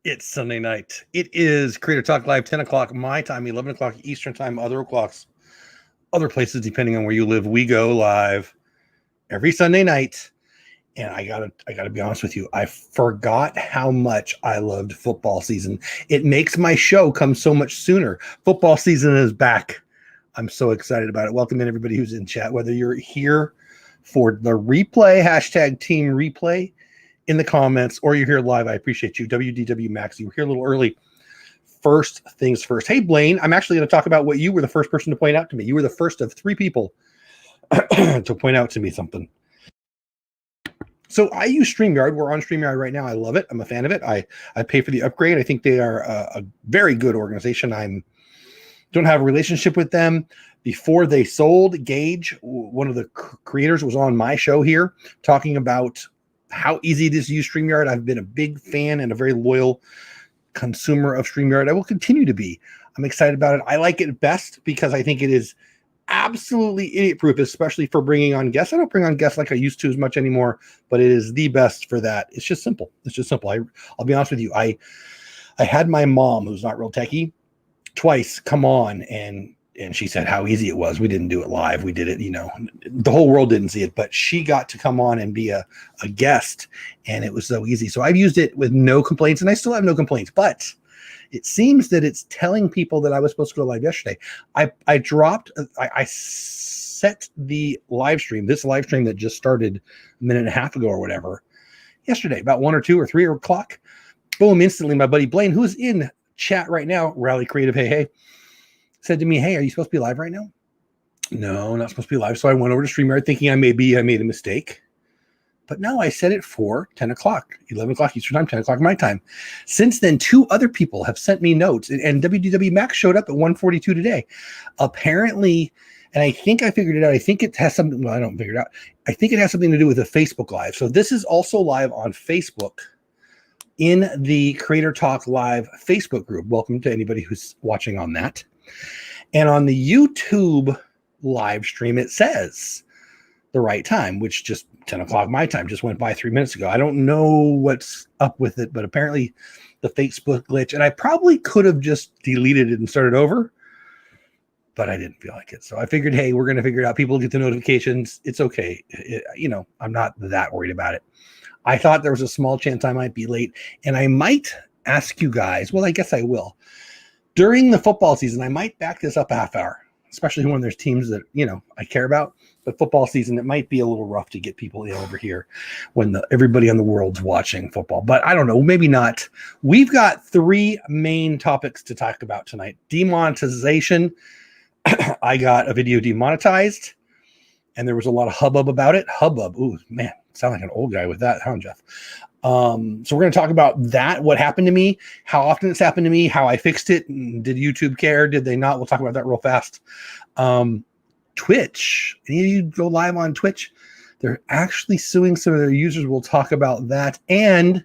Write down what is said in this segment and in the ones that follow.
It's Sunday night. It is Creator Talk Live, 10 o'clock my time, 11 o'clock Eastern time, other places, depending on where you live. We go live every Sunday night. And I gotta be honest with you. I forgot how much I loved football season. It makes my show come so much sooner. Football season is back. I'm so excited about it. Welcome in everybody who's in chat, whether you're here for the replay, hashtag team replay in the comments, or you're here live. I appreciate you. WDW Max, you were here a little early. First things first. Hey, Blaine, I'm actually going to talk about what you were the first person to point out to me. You were the first of 3 people to point out to me something. So I use StreamYard. We're on StreamYard right now. I love it. I'm a fan of it. I pay for the upgrade. I think they are a very good organization. Don't have a relationship with them. Before they sold, Gage, one of the creators, was on my show here talking about how easy it is to use StreamYard. I've been a big fan and a very loyal consumer of StreamYard. I will continue to be. I'm excited about it. I like it best because I think it is absolutely idiot-proof, especially for bringing on guests. I don't bring on guests like I used to as much anymore, but it is the best for that. It's just simple. It's just simple. I'll be honest with you. I had my mom, who's not real techie, twice come on and she said how easy it was. We didn't do it live. We did it, the whole world didn't see it, but she got to come on and be a guest, and it was so easy. So I've used it with no complaints, and I still have no complaints, but it seems that it's telling people that I was supposed to go live yesterday. I set the live stream, this live stream that just started a minute and a half ago or whatever, yesterday, about 1 or 2 or 3 o'clock. Boom, instantly my buddy Blaine, who's in chat right now, Rally Creative, hey, said to me, hey, are you supposed to be live right now? No, not supposed to be live. So I went over to StreamYard thinking I made a mistake. But no, I set it for 10 o'clock, 11 o'clock Eastern time, 10 o'clock my time. Since then, 2 other people have sent me notes, and WDW Max showed up at 1:42 today. Apparently, and I think I figured it out. I think it has something, well, I don't figure it out. I think it has something to do with the Facebook Live. So this is also live on Facebook in the Creator Talk Live Facebook group. Welcome to anybody who's watching on that. And on the YouTube live stream, it says the right time, which just 10 o'clock my time just went by 3 minutes ago. I don't know what's up with it, but apparently the Facebook glitch, and I probably could have just deleted it and started over, but I didn't feel like it. So I figured, hey, we're going to figure it out. People get the notifications. It's okay. I'm not that worried about it. I thought there was a small chance I might be late, and I might ask you guys, well, I guess I will. During the football season, I might back this up a half hour, especially when there's teams that, I care about. But football season, it might be a little rough to get people in over here when everybody in the world's watching football. But I don't know, maybe not. We've got 3 main topics to talk about tonight. Demonetization. I got a video demonetized, and there was a lot of hubbub about it. Hubbub. Ooh, man, sound like an old guy with that, huh, Jeff? So we're going to talk about that, what happened to me, how often it's happened to me, how I fixed it. Did YouTube care? Did they not? We'll talk about that real fast. Twitch. Any of you go live on Twitch? They're actually suing some of their users. We'll talk about that. And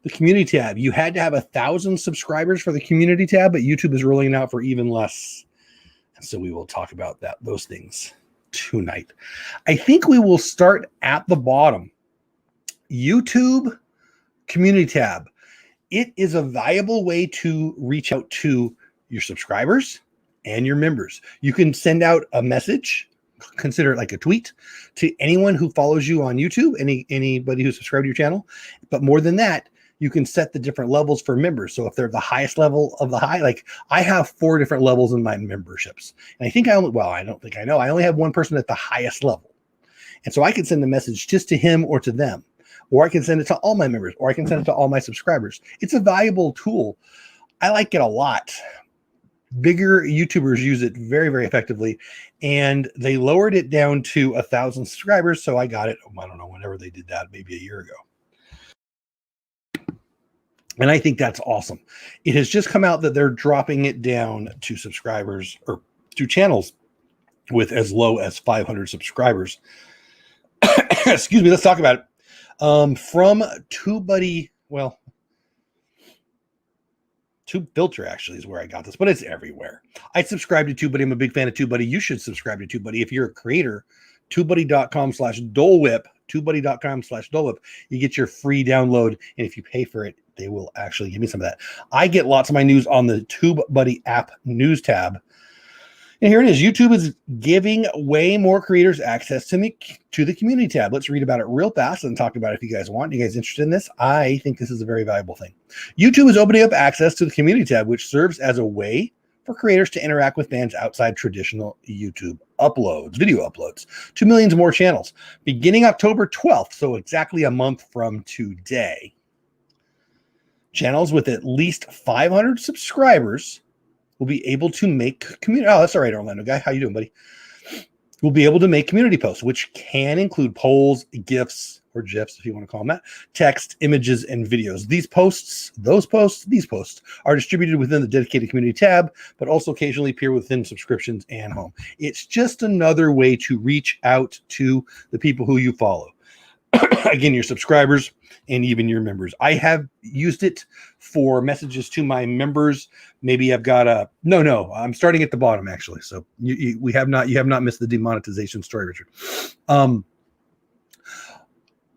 the community tab. You had to have 1,000 subscribers for the community tab, but YouTube is rolling it out for even less. And so we will talk about those things tonight. I think we will start at the bottom. YouTube community tab. It is a valuable way to reach out to your subscribers and your members. You can send out a message, consider it like a tweet, to anyone who follows you on YouTube, anybody who's subscribed to your channel. But more than that, you can set the different levels for members. So if they're the highest level of the high, like I have 4 different levels in my memberships. And I think I only have one person at the highest level. And so I can send a message just to him or to them. Or I can send it to all my members, or I can send it to all my subscribers. It's a valuable tool. I like it a lot. Bigger YouTubers use it very, very effectively, and they lowered it down to 1,000 subscribers. So I got it, I don't know, whenever they did that, maybe a year ago. And I think that's awesome. It has just come out that they're dropping it down to subscribers or to channels with as low as 500 subscribers. Excuse me, let's talk about it. From TubeBuddy, well, TubeFilter actually is where I got this, but it's everywhere. I subscribe to TubeBuddy. I'm a big fan of TubeBuddy. You should subscribe to TubeBuddy if you're a creator. TubeBuddy.com/Dole Whip. TubeBuddy.com/Dole Whip. You get your free download, and if you pay for it, they will actually give me some of that. I get lots of my news on the TubeBuddy app news tab. And here it is. YouTube is giving way more creators access to the community tab. Let's read about it real fast and talk about it if you guys want. You guys interested in this? I think this is a very valuable thing. YouTube is opening up access to the community tab, which serves as a way for creators to interact with fans outside traditional YouTube uploads, video uploads, to millions more channels. Beginning October 12th, so exactly a month from today, channels with at least 500 subscribers will be able to make community. Oh, that's all right, Orlando guy. How you doing, buddy? We'll be able to make community posts, which can include polls, GIFs, or GIFs, if you want to call them that, text, images, and videos. These posts are distributed within the dedicated community tab, but also occasionally appear within subscriptions and home. It's just another way to reach out to the people who you follow. Again, your subscribers and even your members. I have used it for messages to my members. Maybe I've got I'm starting at the bottom actually. So you have not missed the demonetization story, Richard.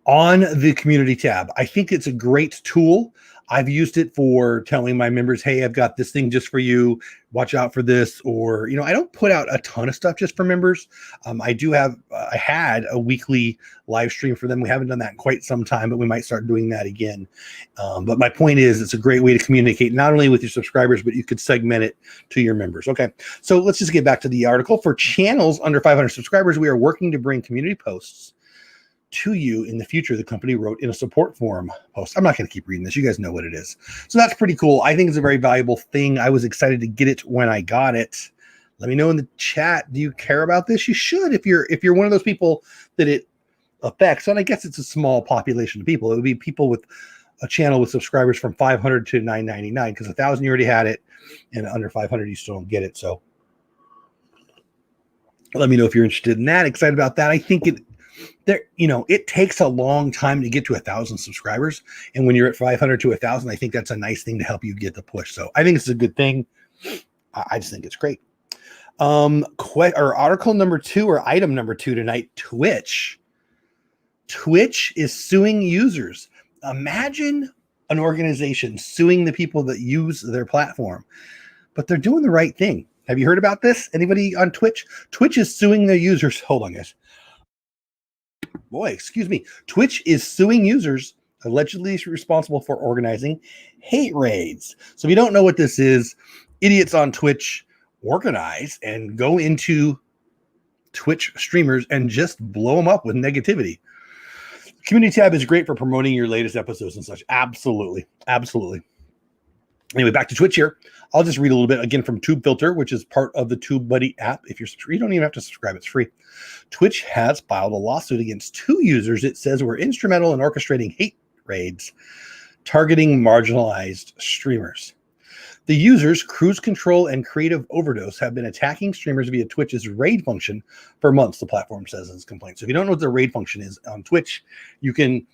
On the community tab, I think it's a great tool. I've used it for telling my members, hey, I've got this thing just for you. Watch out for this. Or, I don't put out a ton of stuff just for members. I had a weekly live stream for them. We haven't done that in quite some time, but we might start doing that again. But my point is, it's a great way to communicate not only with your subscribers, but you could segment it to your members. Okay, so let's just get back to the article. For channels under 500 subscribers, we are working to bring community posts to you in the future, the company wrote in a support forum post. I'm not going to keep reading this. You guys know what it is. So that's pretty cool. I think it's a very valuable thing. I was excited to get it when I got it. Let me know in the chat. Do you care about this? You should if you're one of those people that it affects. And I guess it's a small population of people. It would be people with a channel with subscribers from 500 to 999 because 1,000 you already had it, and under 500 you still don't get it. So let me know if you're interested in that. Excited about that. I think it takes a long time to get to 1,000 subscribers. And when you're at 500 to 1,000, I think that's a nice thing to help you get the push. So I think it's a good thing. I just think it's great. Article number 2 or item number 2 tonight, Twitch. Twitch is suing users. Imagine an organization suing the people that use their platform, but they're doing the right thing. Have you heard about this? Anybody on Twitch? Twitch is suing their users. Hold on, guys. Boy, excuse me. Twitch is suing users allegedly responsible for organizing hate raids. So if you don't know what this is, idiots on Twitch organize and go into Twitch streamers and just blow them up with negativity. Community tab is great for promoting your latest episodes and such. Absolutely. Absolutely. Anyway, back to Twitch here. I'll just read a little bit again from TubeFilter, which is part of the TubeBuddy app. If you're subscribed, you don't even have to subscribe. It's free. Twitch has filed a lawsuit against 2 users it says were instrumental in orchestrating hate raids targeting marginalized streamers. The users, Cruise Control and Creative Overdose, have been attacking streamers via Twitch's raid function for months, the platform says in its complaint. So if you don't know what the raid function is on Twitch, you can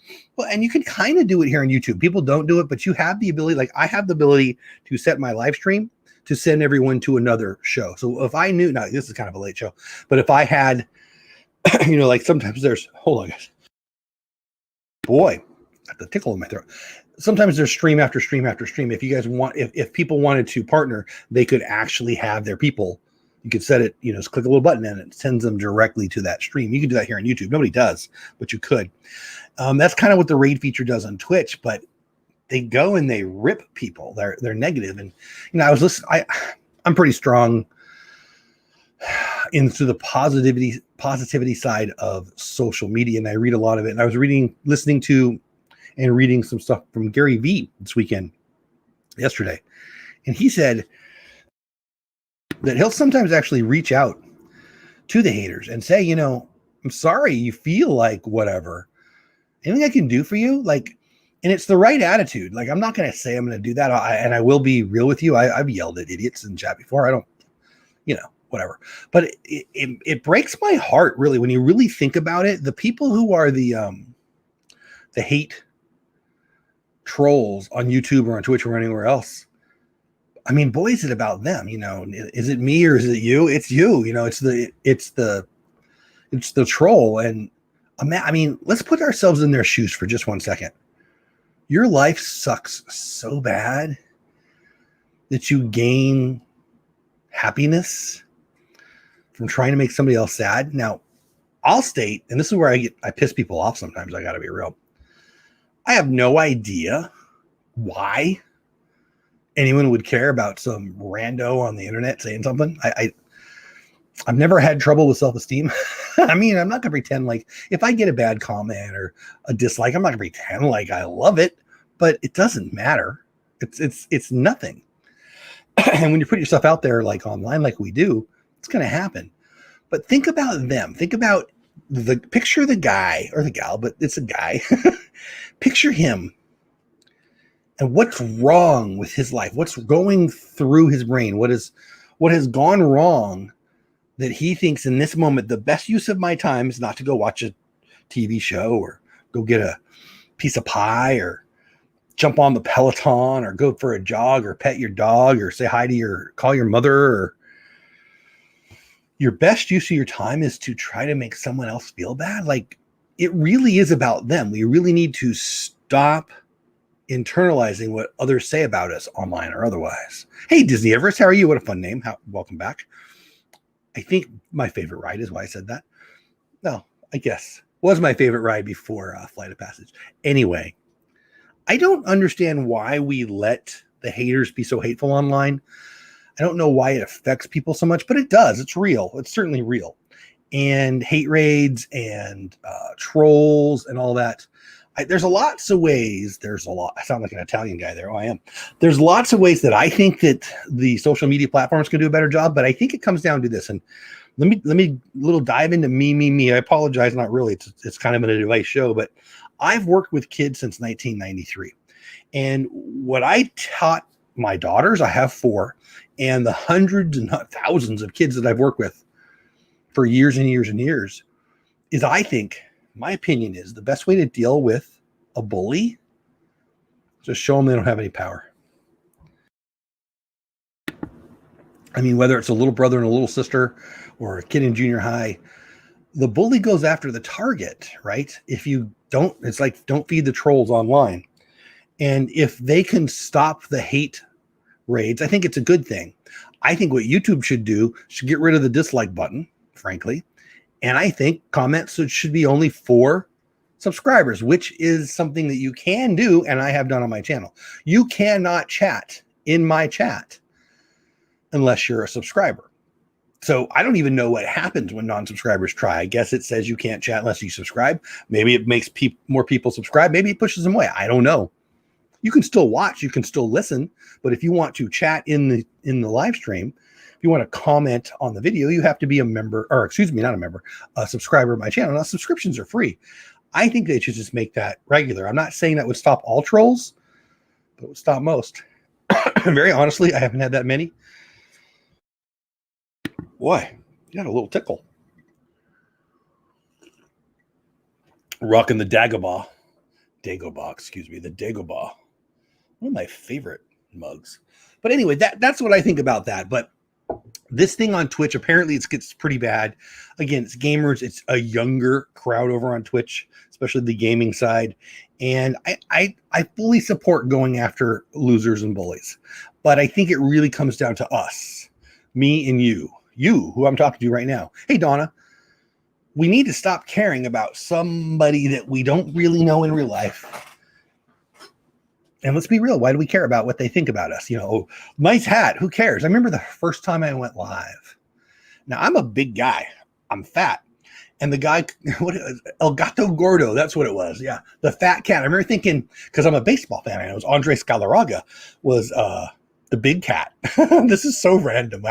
kind of do it here on YouTube. People don't do it, but you have the ability, like I have the ability to set my live stream to send everyone to another show. So if I knew, now this is kind of a late show, but if I had, like sometimes there's, hold on guys. Boy, got the tickle in my throat. Sometimes there's stream after stream after stream. If you guys want, if people wanted to partner, they could actually have their people. You could set it, just click a little button and it sends them directly to that stream. You can do that here on YouTube. Nobody does, but you could. That's kind of what the raid feature does on Twitch, but they go and they rip people. They're negative. And, I was listening, I'm pretty strong into the positivity side of social media. And I read a lot of it. And I was listening to and reading some stuff from Gary Vee yesterday. And he said that he'll sometimes actually reach out to the haters and say, I'm sorry you feel like whatever. Anything I can do for you? And it's the right attitude. I'm not going to say I'm going to do that. And I will be real with you. I've yelled at idiots in chat before. I don't, whatever. But it breaks my heart, really, when you really think about it. The people who are the hate trolls on YouTube or on Twitch or anywhere else. I mean, boy, is it about them? Is it me or is it you? It's you. It's the troll. And let's put ourselves in their shoes for just 1 second. your life sucks so bad that you gain happiness from trying to make somebody else sad. Now, I'll state, and this is where I piss people off sometimes, I got to be real. I have no idea why anyone would care about some rando on the internet saying something. I've never had trouble with self-esteem. I mean, I'm not going to pretend like if I get a bad comment or a dislike, I'm not going to pretend like I love it, but it doesn't matter. It's nothing. And when you put yourself out there like online, like we do, it's going to happen. But think about them. Think about picture the guy or the gal, but it's a guy. Picture him and what's wrong with his life. What's going through his brain? What has gone wrong that he thinks in this moment, the best use of my time is not to go watch a TV show or go get a piece of pie or jump on the Peloton or go for a jog or pet your dog or say hi to call your mother. Or your best use of your time is to try to make someone else feel bad. Like, it really is about them. We really need to stop internalizing what others say about us online or otherwise. Hey, Disney Everest, how are you? What a fun name. Welcome back. I think my favorite ride is why I said that. No, I guess was my favorite ride before Flight of Passage. Anyway, I don't understand why we let the haters be so hateful online. I don't know why it affects people so much, but it does. It's real. It's certainly real. And hate raids and trolls and all that. There's lots of ways. I sound like an Italian guy there. Oh, I am. There's lots of ways that I think that the social media platforms can do a better job, but I think it comes down to this. And let me little dive into me. I apologize. Not really. It's kind of an advice show, but I've worked with kids since 1993. And what I taught my daughters, I have 4, and the hundreds and thousands of kids that I've worked with for years and years and years is, I think, my opinion is, the best way to deal with a bully is just show them they don't have any power. I mean, whether it's a little brother and a little sister or a kid in junior high, the bully goes after the target, right? If you don't, it's like, don't feed the trolls online. And if they can stop the hate raids, I think it's a good thing. I think what YouTube should do should get rid of the dislike button, frankly. And I think comments should be only for subscribers, which is something that you can do, and I have done on my channel. You cannot chat in my chat unless you're a subscriber. So I don't even know what happens when non-subscribers try. I guess it says you can't chat unless you subscribe. Maybe it makes more people subscribe. Maybe it pushes them away. I don't know. You can still watch, you can still listen, but if you want to chat in the live stream, if you want to comment on the video, you have to be a member, or excuse me, not a member, a subscriber of my channel. Now, subscriptions are free. I think they should just make that regular. I'm not saying that would stop all trolls, but it would stop most. Very honestly, I haven't had that many. Boy, you got a little tickle. Rocking the Dagobah. The Dagobah. One of my favorite mugs. But anyway, that's what I think about that. But this thing on Twitch, apparently it gets pretty bad. Again, it's gamers. It's a younger crowd over on Twitch, especially the gaming side. And I fully support going after losers and bullies. But I think it really comes down to us, me and you, who I'm talking to right now. Hey, Donna, we need to stop caring about somebody that we don't really know in real life. And let's be real. Why do we care about what they think about us? You know, oh, nice hat. Who cares? I remember the first time I went live. Now, I'm a big guy. I'm fat. And the guy, El Gato Gordo, that's what it was. Yeah, the fat cat. I remember thinking, because I'm a baseball fan, it was Andres Galarraga was the big cat. This is so random.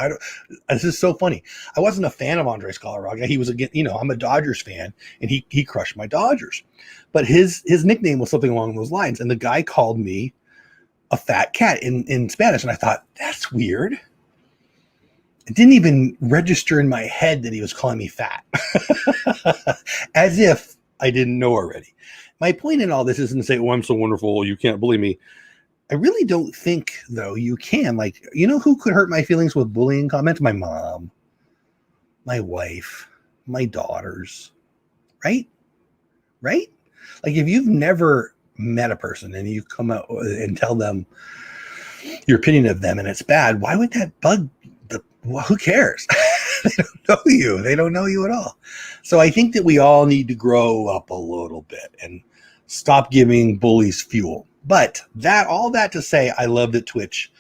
This is so funny. I wasn't a fan of Andres Galarraga. He was, again, I'm a Dodgers fan, and he crushed my Dodgers. But his nickname was something along those lines. And the guy called me a fat cat in Spanish. And I thought, that's weird. It didn't even register in my head that he was calling me fat. As if I didn't know already. My point in all this isn't to say, oh, I'm so wonderful, you can't bully me. I really don't think, though, you can. Like, you know who could hurt my feelings with bullying comments? My mom, my wife, my daughters. Right? Like, if you've never met a person and you come out and tell them your opinion of them and it's bad, why would that bug well, who cares? They don't know you. They don't know you at all. So I think that we all need to grow up a little bit and stop giving bullies fuel. But all that to say, I love that Twitch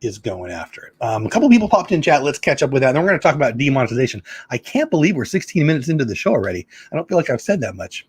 is going after it. A couple people popped in chat. Let's catch up with that. And then we're going to talk about demonetization. I can't believe we're 16 minutes into the show already. I don't feel like I've said that much.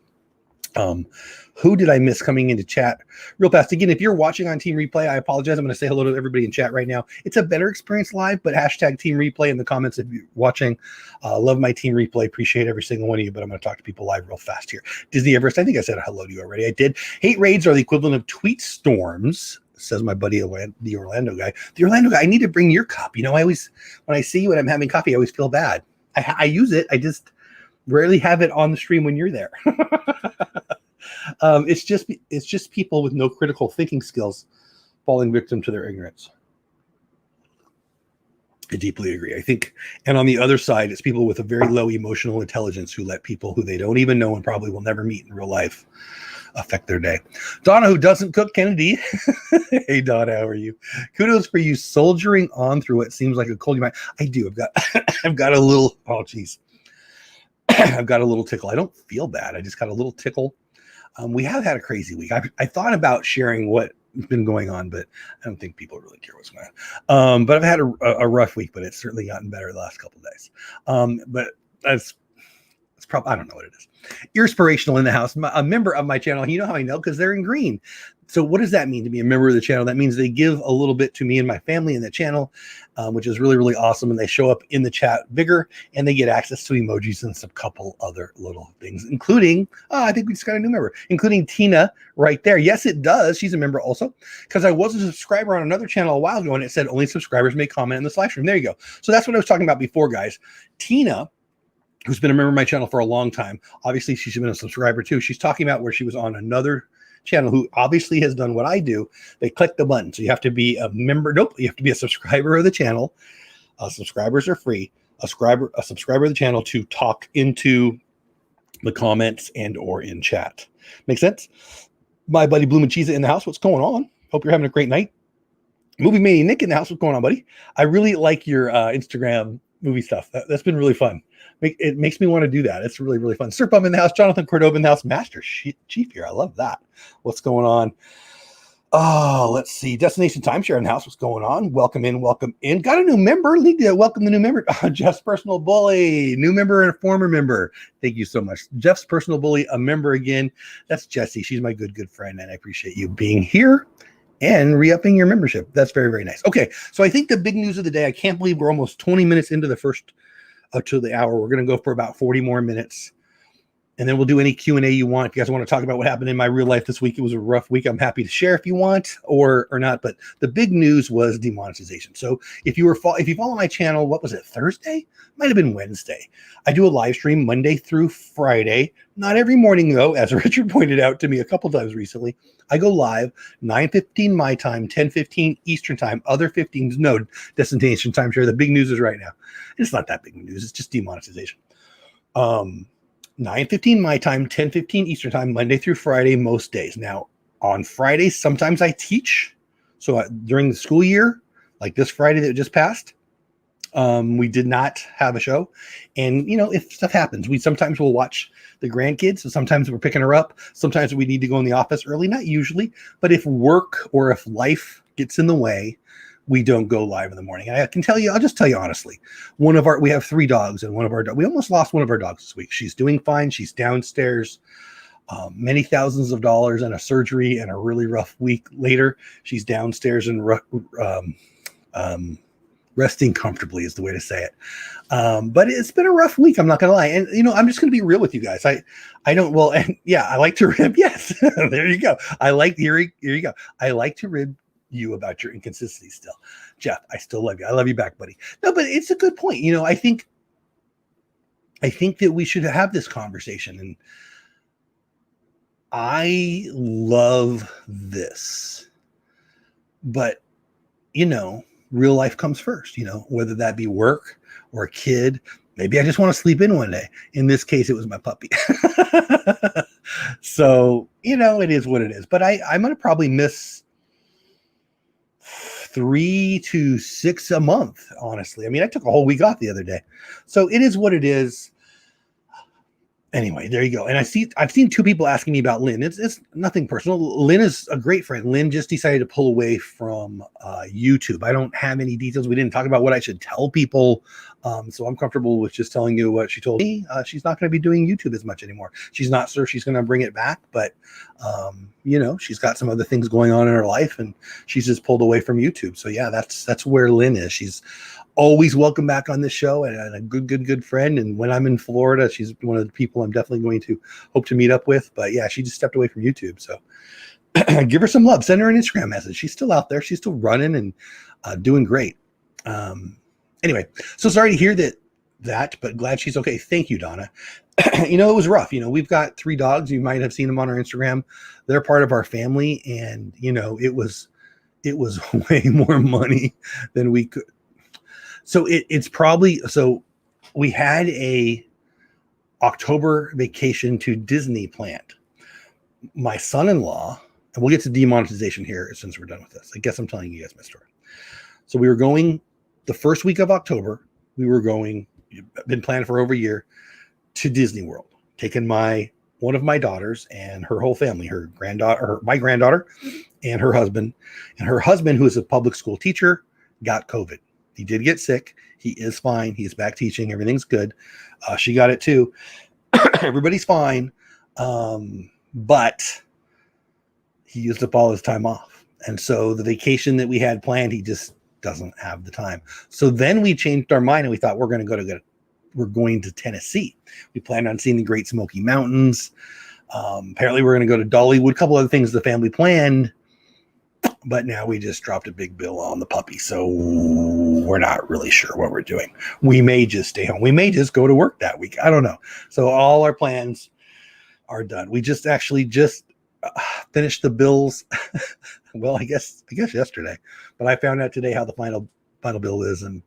Who did I miss coming into chat real fast? Again, if you're watching on Team Replay, I apologize. I'm going to say hello to everybody in chat right now. It's a better experience live, but hashtag Team Replay in the comments if you're watching. Love my Team Replay. Appreciate every single one of you, but I'm going to talk to people live real fast here. Disney Everest, I think I said hello to you already. I did. Hate raids are the equivalent of tweet storms, says my buddy, the Orlando guy. The Orlando guy, I need to bring your cup. You know, I always, when I see you and I'm having coffee, I always feel bad. I use it. I just rarely have it on the stream when you're there. It's just people with no critical thinking skills falling victim to their ignorance. I deeply agree. I think, and on the other side, it's people with a very low emotional intelligence who let people who they don't even know and probably will never meet in real life affect their day. Donna, who doesn't cook Kennedy. Hey, Donna, how are you? Kudos for you soldiering on through what seems like a cold. I do. I've got a little. Oh, geez. I've got a little tickle. I don't feel bad. I just got a little tickle. We have had a crazy week. I thought about sharing what's been going on, but I don't think people really care what's going on. But I've had a rough week, but it's certainly gotten better the last couple of days. But it's probably, I don't know what it is. Irspirational in the house, a member of my channel. You know how I know? Because they're in green. So what does that mean to be a member of the channel? That means they give a little bit to me and my family in the channel, which is really, really awesome. And they show up in the chat bigger and they get access to emojis and some couple other little things, including, I think we just got a new member, including Tina right there. Yes, it does. She's a member also, because I was a subscriber on another channel a while ago and it said only subscribers may comment in this live stream. There you go. So that's what I was talking about before, guys. Tina, who's been a member of my channel for a long time. Obviously, she's been a subscriber too. She's talking about where she was on another channel who obviously has done what I do. They click the button. So you have to be a member. Nope. You have to be a subscriber of the channel. Subscribers are free. A subscriber of the channel to talk into the comments and or in chat. Make sense? My buddy Bloom and Cheese in the house. What's going on? Hope you're having a great night. Movie Mania Nick in the house. What's going on, buddy? I really like your Instagram movie stuff. That's been really fun. It makes me want to do that. It's really, really fun. Serpum in the house. Jonathan Cordova in the house. Master Chief here. I love that. What's going on? Oh, let's see. Destination Timeshare in the house. What's going on? Welcome in. Welcome in. Got a new member. Welcome the new member. Jeff's Personal Bully. New member and a former member. Thank you so much. Jeff's Personal Bully, a member again. That's Jessie. She's my good friend, and I appreciate you being here and re-upping your membership. That's very, very nice. Okay, so I think the big news of the day, I can't believe we're almost 20 minutes into the first to the hour. We're going to go for about 40 more minutes. And then we'll do any Q&A you want. If you guys want to talk about what happened in my real life this week, it was a rough week. I'm happy to share if you want or not. But the big news was demonetization. So if you follow my channel, what was it, Thursday? Might have been Wednesday. I do a live stream Monday through Friday. Not every morning, though, as Richard pointed out to me a couple times recently. I go live 9:15 my time, 10:15 Eastern time. Other 15s, no, Destination Timeshare. The big news is right now. It's not that big news. It's just demonetization. 9:15 my time, 10:15 Eastern time, Monday through Friday, most days. Now, on Fridays, sometimes I teach. So during the school year, like this Friday that just passed, we did not have a show. And, you know, if stuff happens, sometimes we'll watch the grandkids. So sometimes we're picking her up. Sometimes we need to go in the office early, not usually. But if work or if life gets in the way, we don't go live in the morning. And I can tell you, I'll just tell you honestly, we have 3 dogs, and we almost lost one of our dogs this week. She's doing fine. She's downstairs, many thousands of dollars and a surgery and a really rough week later. She's downstairs and resting comfortably is the way to say it. But it's been a rough week. I'm not going to lie. And, you know, I'm just going to be real with you guys. I like to rib. Yes. There you go. Here you go. I like to rib you about your inconsistency still. Jeff, I still love you. I love you back, buddy. No, but it's a good point. You know, I think that we should have this conversation, and I love this, but you know, real life comes first, you know, whether that be work or a kid. Maybe I just want to sleep in one day. In this case, it was my puppy. So, it is what it is. But I'm going to probably miss 3 to 6 a month, honestly. I mean, I took a whole week off the other day. So it is what it is. Anyway, there you go. And I've seen 2 people asking me about Lynn. It's nothing personal. Lynn is a great friend. Lynn just decided to pull away from YouTube. I don't have any details. We didn't talk about what I should tell people. So I'm comfortable with just telling you what she told me. She's not going to be doing YouTube as much anymore. She's not sure she's going to bring it back, but she's got some other things going on in her life, and she's just pulled away from YouTube. So yeah, that's where Lynn is. She's always welcome back on this show, and a good friend. And when I'm in Florida, she's one of the people I'm definitely going to hope to meet up with. But yeah, she just stepped away from YouTube. So give her some love. Send her an Instagram message. She's still out there. She's still running and doing great. Anyway, so sorry to hear that, but glad she's okay. Thank you, Donna. It was rough. We've got 3 dogs. You might have seen them on our Instagram. They're part of our family, and it was way more money than we could. So it's probably, so we had a October vacation to Disney planned. My son-in-law, and we'll get to demonetization here since we're done with this. I guess I'm telling you guys my story. So we were going the first week of October. We were going, been planned for over a year, to Disney World, taking one of my daughters and her whole family, my granddaughter and her husband. And her husband, who is a public school teacher, got COVID. He did get sick. He is fine. He's back teaching. Everything's good. She got it too. Everybody's fine. But he used up all his time off. And so the vacation that we had planned, he just doesn't have the time. So then we changed our mind and we thought we're going to Tennessee. We planned on seeing the Great Smoky Mountains. Apparently we're going to go to Dollywood, a couple other things the family planned. But now we just dropped a big bill on the puppy. So we're not really sure what we're doing. We may just stay home. We may just go to work that week. I don't know. So all our plans are done. We just finished the bills. Well, I guess yesterday, but I found out today how the final bill is, and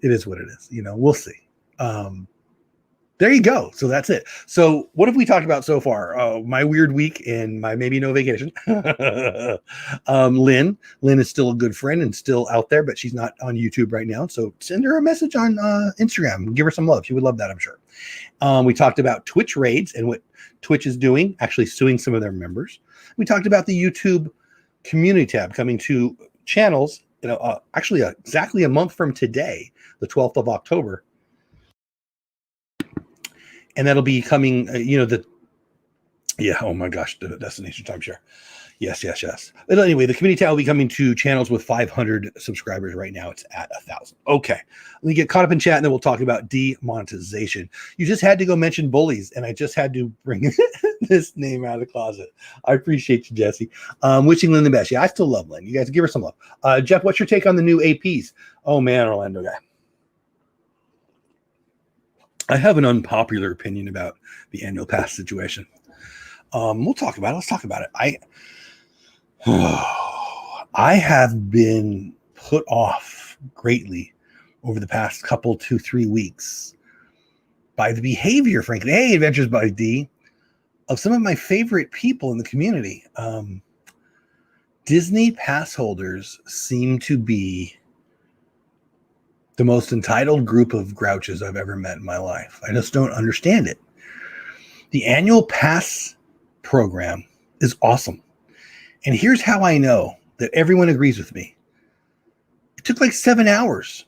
it is what it is. We'll see. There you go. So that's it. So what have we talked about so far? My weird week and my maybe no vacation. Lynn is still a good friend and still out there, but she's not on YouTube right now. So send her a message on Instagram. Give her some love. She would love that, I'm sure. We talked about Twitch raids and what Twitch is doing, actually suing some of their members. We talked about the YouTube community tab coming to channels, actually exactly a month from today, the 12th of October. And that'll be coming, oh my gosh, the destination timeshare. Yes. But anyway, the community tab will be coming to channels with 500 subscribers. Right now it's at 1,000. Okay. Let me get caught up in chat and then we'll talk about demonetization. You just had to go mention bullies, and I just had to bring this name out of the closet. I appreciate you, Jesse. Wishing Lynn the best. Yeah, I still love Lynn. You guys give her some love. Jeff, what's your take on the new APs? Oh man, Orlando guy. I have an unpopular opinion about the annual pass situation. We'll talk about it. Let's talk about it. I have been put off greatly over the past couple 2-3 weeks by the behavior, frankly. Hey, Adventures by D, of some of my favorite people in the community. Disney pass holders seem to be the most entitled group of grouches I've ever met in my life. I just don't understand it. The annual pass program is awesome. And here's how I know that everyone agrees with me. It took like 7 hours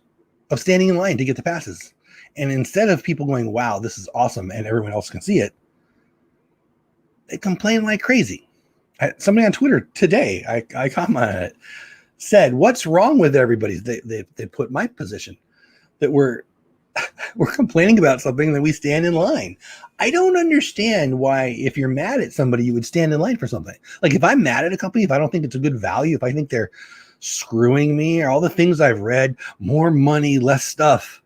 of standing in line to get the passes. And instead of people going, wow, this is awesome, and everyone else can see it, they complain like crazy. Somebody on Twitter today, I commented on it, said, what's wrong with everybody? They put my position that we're complaining about something that we stand in line. I don't understand why, if you're mad at somebody, you would stand in line for something. Like if I'm mad at a company, if I don't think it's a good value, if I think they're screwing me, or all the things I've read, more money, less stuff.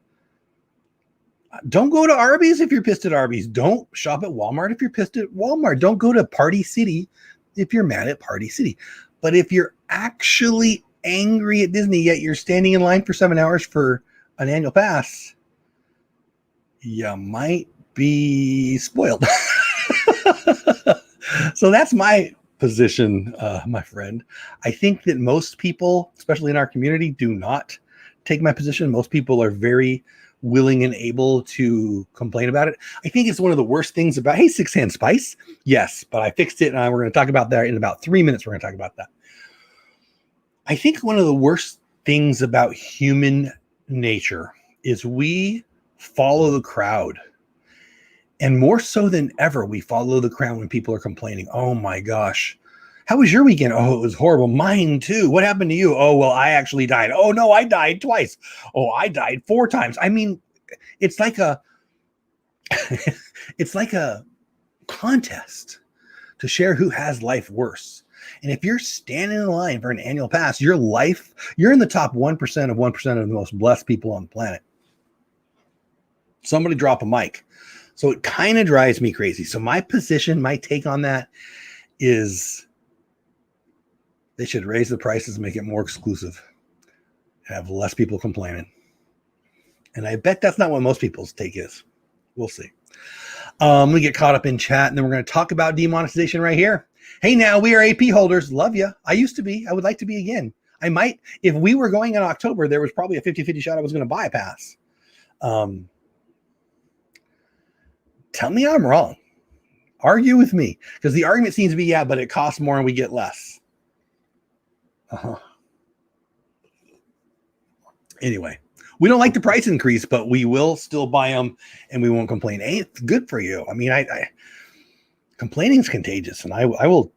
Don't go to Arby's if you're pissed at Arby's. Don't shop at Walmart if you're pissed at Walmart. Don't go to Party City if you're mad at Party City. But if you're actually angry at Disney, yet you're standing in line for 7 hours for an annual pass, you might be spoiled. So that's my position, my friend. I think that most people, especially in our community, do not take my position. Most people are very willing and able to complain about it. I think it's one of the worst things about, hey, Six Hand Spice. Yes, but I fixed it, and we're going to talk about that in about 3 minutes. We're going to talk about that. I think one of the worst things about human nature is we follow the crowd. And more so than ever, we follow the crowd when people are complaining. Oh my gosh. How was your weekend? Oh, it was horrible. Mine too. What happened to you? Oh, well, I actually died. Oh no, I died twice. Oh, I died 4 times. I mean, it's like a it's like a contest to share who has life worse. And if you're standing in line for an annual pass, you're in the top 1% of 1% of the most blessed people on the planet. Somebody drop a mic. So it kind of drives me crazy. So my position, my take on that is they should raise the prices and make it more exclusive. Have less people complaining. And I bet that's not what most people's take is. We'll see. I'm going to get caught up in chat, and then we're going to talk about demonetization right here. Hey, now we are AP holders. Love you. I used to be. I would like to be again. I might. If we were going in October, there was probably a 50-50 shot I was going to buy a pass. Tell me I'm wrong. Argue with me, because the argument seems to be, yeah, but it costs more and we get less. Anyway, we don't like the price increase, but we will still buy them and we won't complain. Hey, it's good for you. I mean, complaining is contagious, and I will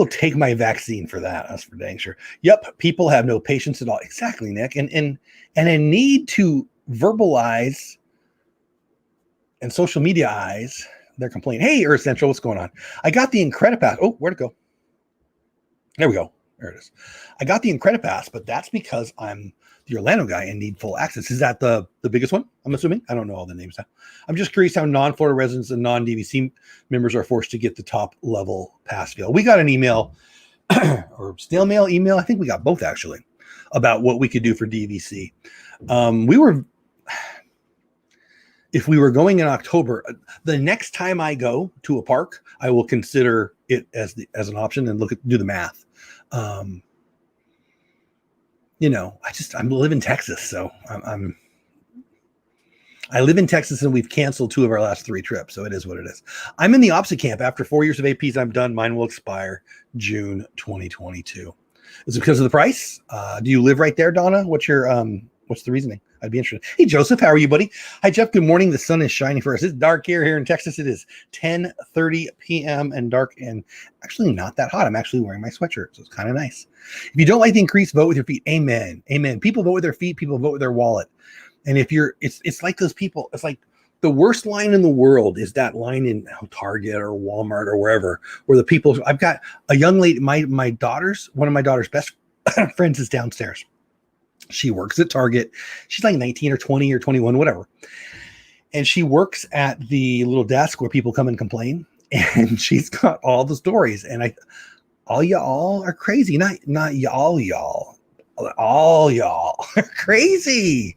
take my vaccine for that. That's for dang sure. Yep, people have no patience at all. Exactly, Nick. And a need to verbalize and social media eyes, they're complaining. Hey, Earth Central, what's going on? I got the Incredipass. Oh, where'd it go? There we go. There it is. I got the Incredipass, but that's because I'm the Orlando guy and need full access. Is that the biggest one? I'm assuming. I don't know all the names now. I'm just curious how non-Florida residents and non-DVC members are forced to get the top level pass deal. We got an email or snail mail email. I think we got both actually about what we could do for DVC. If we were going in October, the next time I go to a park, I will consider it as an option and do the math. I live in Texas, so I live in Texas, and we've canceled 2 of our last 3 trips, so it is what it is. I'm in the opposite camp. After 4 years of APs, I'm done. Mine will expire June 2022. Is it because of the price? Do you live right there, Donna? What's the reasoning? I'd be interested. Hey, Joseph, how are you, buddy? Hi, Jeff. Good morning. The sun is shining for us. It's dark here in Texas. It is 10:30 p.m. and dark, and actually not that hot. I'm actually wearing my sweatshirt, so it's kind of nice. If you don't like the increase, vote with your feet. Amen. Amen. People vote with their feet. People vote with their wallet. And if it's like those people. It's like the worst line in the world is that line in Target or Walmart or wherever, where the people. I've got a young lady. One of my daughter's best friends is downstairs. She works at Target. She's like 19 or 20 or 21, whatever. And she works at the little desk where people come and complain. And she's got all the stories. And all y'all are crazy. Not y'all. All y'all are crazy.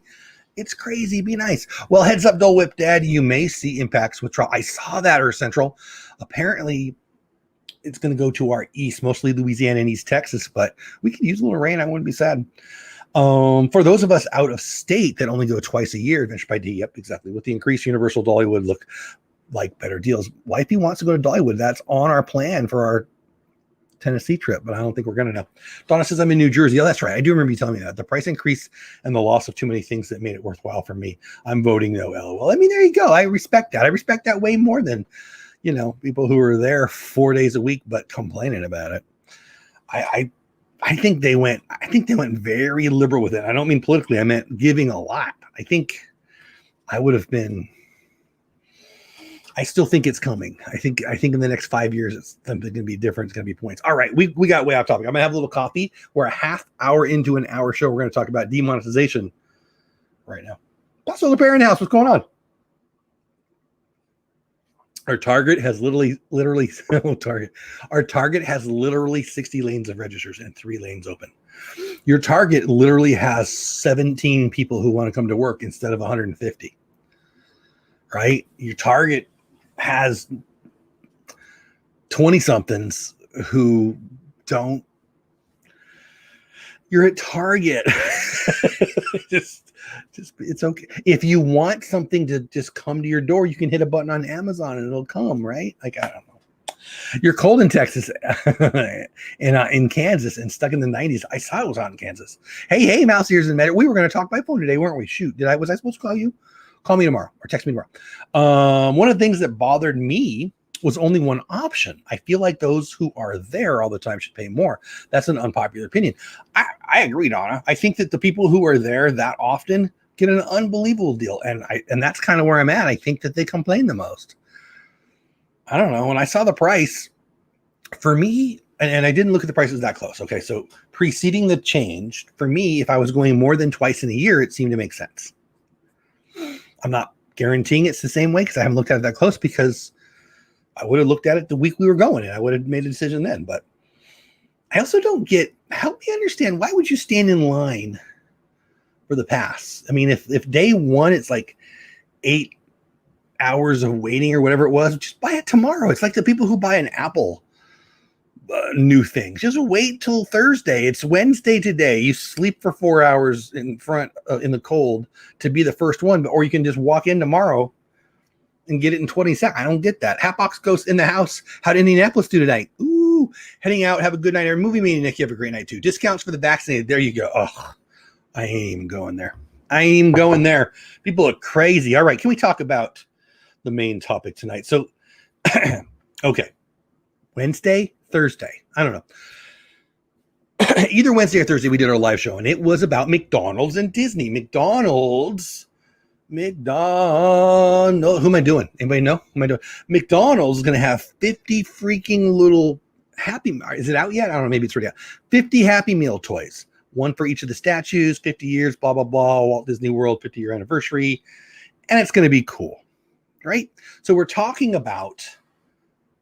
It's crazy. Be nice. Well, heads up, Dole Whip Dad. You may see impacts with I saw that, Earth Central. Apparently, it's going to go to our east, mostly Louisiana and East Texas. But we could use a little rain. I wouldn't be sad. For those of us out of state that only go twice a year, adventure by D, yep, exactly. With the increased universal Dollywood look like better deals. Wifey wants to go to Dollywood. That's on our plan for our Tennessee trip, but I don't think we're going to know. Donna says I'm in New Jersey. Oh, that's right. I do remember you telling me that. The price increase and the loss of too many things that made it worthwhile for me. I'm voting no, LOL. I mean, there you go. I respect that. I respect that way more than, people who are there 4 days a week, but complaining about it. I think they went very liberal with it. I don't mean politically. I meant giving a lot. I think I would have been. I still think it's coming. I think in the next 5 years, it's something going to be different. It's going to be points. All right. We got way off topic. I'm going to have a little coffee. We're a half hour into an hour show. We're going to talk about demonetization right now. Also, the parent house. What's going on? Our Target has literally Our Target has literally 60 lanes of registers and 3 lanes open. Your Target literally has 17 people who want to come to work instead of 150. Right? Your Target has 20 somethings who don't. You're at Target. just it's okay. If you want something to just come to your door, you can hit a button on Amazon and it'll come, right? Like, I don't know. You're cold in Texas and in Kansas and stuck in the 90s. I saw it was out in Kansas. Hey, mouse ears and matter. We were going to talk by phone today, weren't we? Shoot, was I supposed to call you? Call me tomorrow or text me tomorrow. One of the things that bothered me was only one option. I feel like those who are there all the time should pay more. That's an unpopular opinion. I agree, Donna. I think that the people who are there that often get an unbelievable deal. And that's kind of where I'm at. I think that they complain the most. I don't know. When I saw the price, for me, and I didn't look at the prices that close. Okay, so preceding the change, for me, if I was going more than twice in a year, it seemed to make sense. I'm not guaranteeing it's the same way because I haven't looked at it that close, because I would have looked at it the week we were going and I would have made a decision then. But I also don't help me understand, why would you stand in line for the pass? I mean, if day one, it's like 8 hours of waiting or whatever it was, just buy it tomorrow. It's like the people who buy an Apple new thing. Just wait till Thursday. It's Wednesday today. You sleep for 4 hours in front in the cold to be the first one, or you can just walk in tomorrow and get it in 20 seconds. I don't get that. Hatbox Ghost in the house. How did Indianapolis do tonight? Ooh, heading out. Have a good night. Or movie meeting, Nick. You have a great night too. Discounts for the vaccinated. There you go. Oh, I ain't even going there. People are crazy. All right. Can we talk about the main topic tonight? So, okay. Wednesday, Thursday. I don't know. Either Wednesday or Thursday, we did our live show, and it was about McDonald's and Disney. McDonald's. Who am I doing? Anybody know? Who am I doing? McDonald's is going to have 50 freaking little Happy. Is it out yet? I don't know. Maybe it's already out. 50 Happy Meal toys. One for each of the statues. 50 years. Blah blah blah. Walt Disney World 50-year anniversary, and it's going to be cool, right? So we're talking about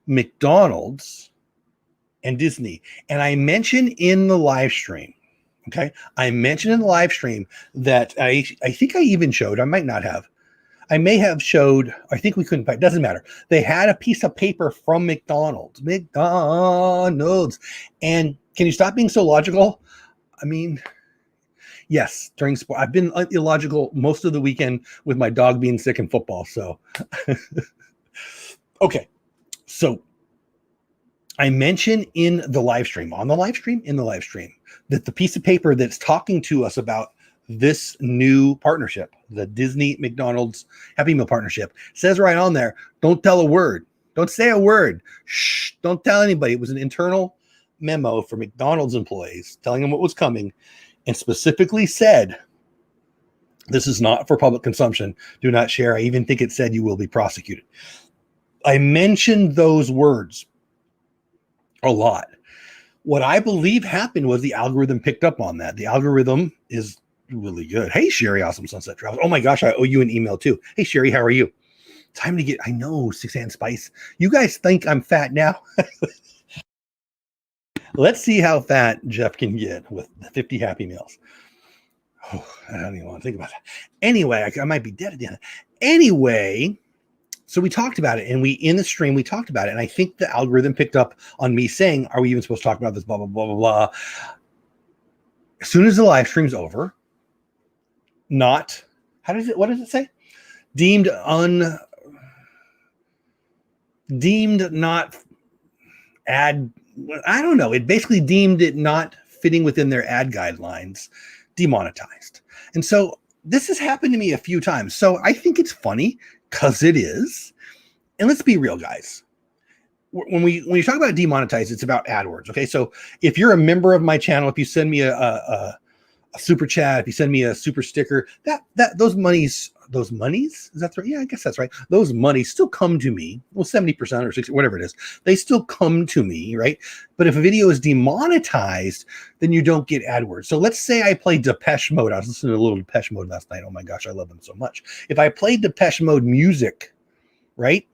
McDonald's and Disney, and I mentioned in the live stream. Okay, I mentioned in the live stream that I think I even showed, I might not have. I may have showed, I think we couldn't, it doesn't matter. They had a piece of paper from McDonald's. And can you stop being so logical? I mean, yes, during sport, I've been illogical most of the weekend with my dog being sick in football. So, okay, so I mentioned in the live stream, that the piece of paper that's talking to us about this new partnership, the Disney McDonald's Happy Meal partnership, says right on there, don't tell a word. Don't say a word. Shh, don't tell anybody. It was an internal memo for McDonald's employees telling them what was coming, and specifically said, this is not for public consumption. Do not share. I even think it said you will be prosecuted. I mentioned those words a lot. What I believe happened was the algorithm picked up on that. The algorithm is really good. Hey, Sherry, awesome sunset travels. Oh my gosh, I owe you an email too. Hey, Sherry, how are you? Time to get, I know, 6 and spice. You guys think I'm fat now? Let's see how fat Jeff can get with the 50 Happy Meals. Oh, I don't even want to think about that. Anyway, I might be dead at the end. Anyway, so we talked about it, and in the stream, we talked about it. And I think the algorithm picked up on me saying, are we even supposed to talk about this? Blah, blah, blah, blah, blah. As soon as the live stream's over, what does it say? Deemed not ad. I don't know. It basically deemed it not fitting within their ad guidelines, demonetized. And so this has happened to me a few times. So I think it's funny, because it is. And let's be real, guys. When you talk about demonetized, it's about AdWords. Okay, so if you're a member of my channel, if you send me a super chat, if you send me a super sticker, those monies, is that right? Yeah, I guess that's right. Those monies still come to me. Well, 70% or 60%, whatever it is, they still come to me, right? But if a video is demonetized, then you don't get AdWords. So let's say I play Depeche Mode. I was listening to a little Depeche Mode last night. Oh my gosh, I love them so much. If I played Depeche Mode music, right?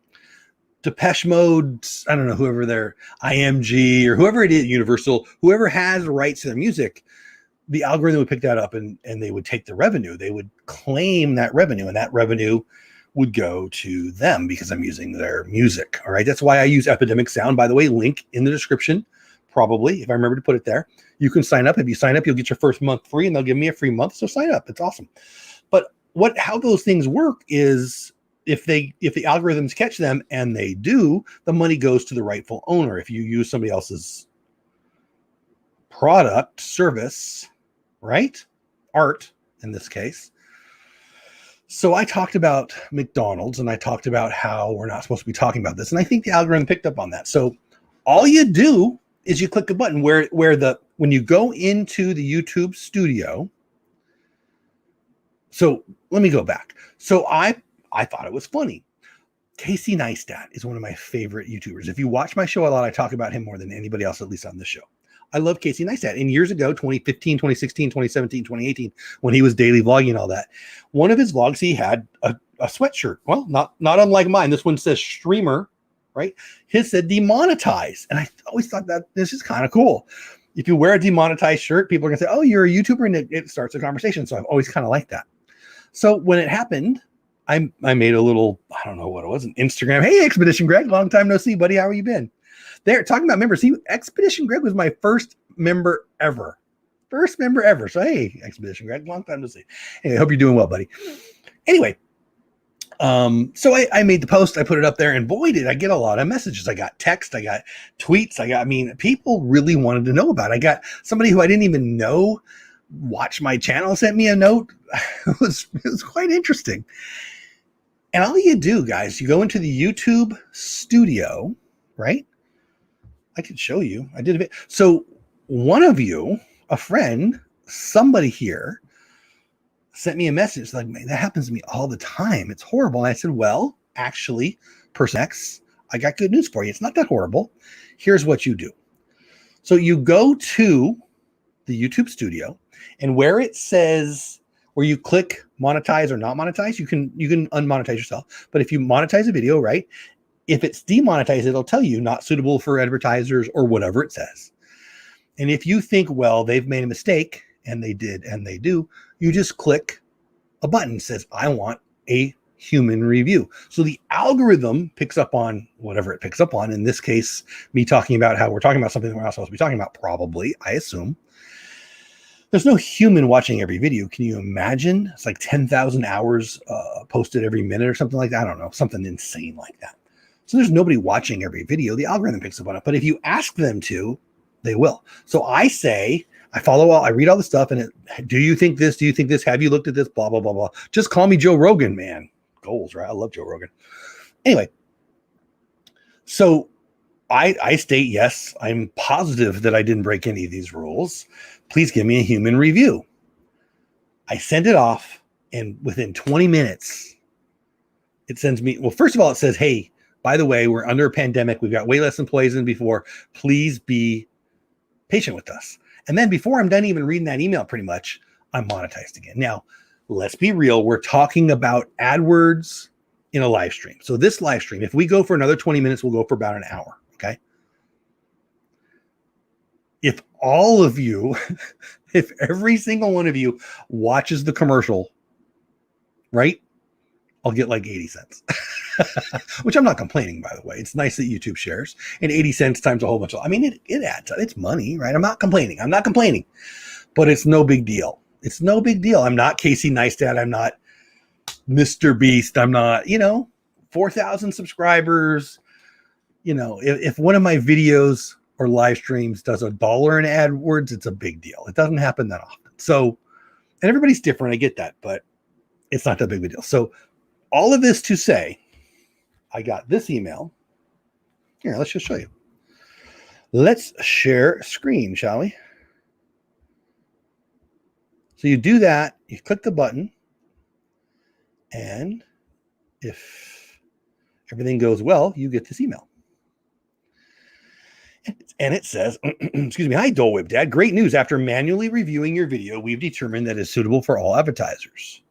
Depeche Mode, I don't know, whoever their IMG or whoever it is, Universal, whoever has rights to their music, the algorithm would pick that up and they would take the revenue. They would claim that revenue, and that revenue would go to them because I'm using their music. All right. That's why I use Epidemic Sound. By the way, link in the description, probably, if I remember to put it there. You can sign up. If you sign up, you'll get your first month free, and they'll give me a free month. So sign up. It's awesome. But how those things work is if the algorithms catch them, and they do, the money goes to the rightful owner. If you use somebody else's product, service, right? Art in this case. So I talked about McDonald's, and I talked about how we're not supposed to be talking about this. And I think the algorithm picked up on that. So all you do is you click a button when you go into the YouTube studio. So let me go back. So I thought it was funny. Casey Neistat is one of my favorite YouTubers. If you watch my show a lot, I talk about him more than anybody else, at least on this show. I love Casey Neistat. And years ago, 2015, 2016, 2017, 2018, when he was daily vlogging and all that, one of his vlogs, he had a sweatshirt. Well, not unlike mine. This one says streamer, right? His said demonetized. And I always thought that this is kind of cool. If you wear a demonetized shirt, people are going to say, oh, you're a YouTuber, and it starts a conversation. So I've always kind of liked that. So when it happened, I made a little, I don't know what it was, an Instagram. Hey, Expedition Greg, long time no see, buddy. How are you been? They're talking about members. Expedition Greg was my first member ever. First member ever. So, hey, Expedition Greg, long time no see. Anyway, I hope you're doing well, buddy. Anyway, so I made the post. I put it up there, and boy, did I get a lot of messages. I got text. I got tweets. People really wanted to know about it. I got somebody who I didn't even know watch my channel sent me a note. It was quite interesting. And all you do, guys, you go into the YouTube studio, right? I can show you. I did a bit. So one of you, a friend, somebody here sent me a message like, man, that happens to me all the time. It's horrible. And I said, well, actually, person X, I got good news for you. It's not that horrible. Here's what you do. So you go to the YouTube studio, and where it says, where you click monetize or not monetize, you can unmonetize yourself. But if you monetize a video, right, if it's demonetized, it'll tell you not suitable for advertisers or whatever it says. And if you think, well, they've made a mistake, and they did, and they do, you just click a button that says, I want a human review. So the algorithm picks up on whatever it picks up on. In this case, me talking about how we're talking about something that we're not supposed to be talking about, probably, I assume. There's no human watching every video. Can you imagine? It's like 10,000 hours posted every minute or something like that. I don't know, something insane like that. So there's nobody watching every video. The algorithm picks up on it. But if you ask them to, they will. So I say, I read all the stuff, and do you think this? Do you think this? Have you looked at this? Blah, blah, blah, blah. Just call me Joe Rogan, man. Goals, right? I love Joe Rogan. Anyway, so I state, yes, I'm positive that I didn't break any of these rules. Please give me a human review. I send it off, and within 20 minutes, it sends me, well, first of all, it says, hey, by the way, we're under a pandemic. We've got way less employees than before. Please be patient with us. And then before I'm done even reading that email, pretty much, I'm monetized again. Now, let's be real. We're talking about AdWords in a live stream. So this live stream, if we go for another 20 minutes, we'll go for about an hour. Okay. If all of you, if every single one of you watches the commercial, right, I'll get like 80 cents, which I'm not complaining, by the way. It's nice that YouTube shares, and 80 cents times a whole bunch of, it adds up. It's money, right? I'm not complaining, but it's no big deal. It's no big deal. I'm not Casey Neistat. I'm not Mr. Beast. I'm not, 4,000 subscribers. If one of my videos or live streams does $1 in AdWords, it's a big deal. It doesn't happen that often. So, and everybody's different. I get that, but it's not that big of a deal. So all of this to say, I got this email. Here, let's just show you. Let's share screen, shall we? So you do that, you click the button, and if everything goes well, you get this email. And it says, excuse me, hi, Dole Whip Dad. Great news. After manually reviewing your video, we've determined that it's suitable for all advertisers.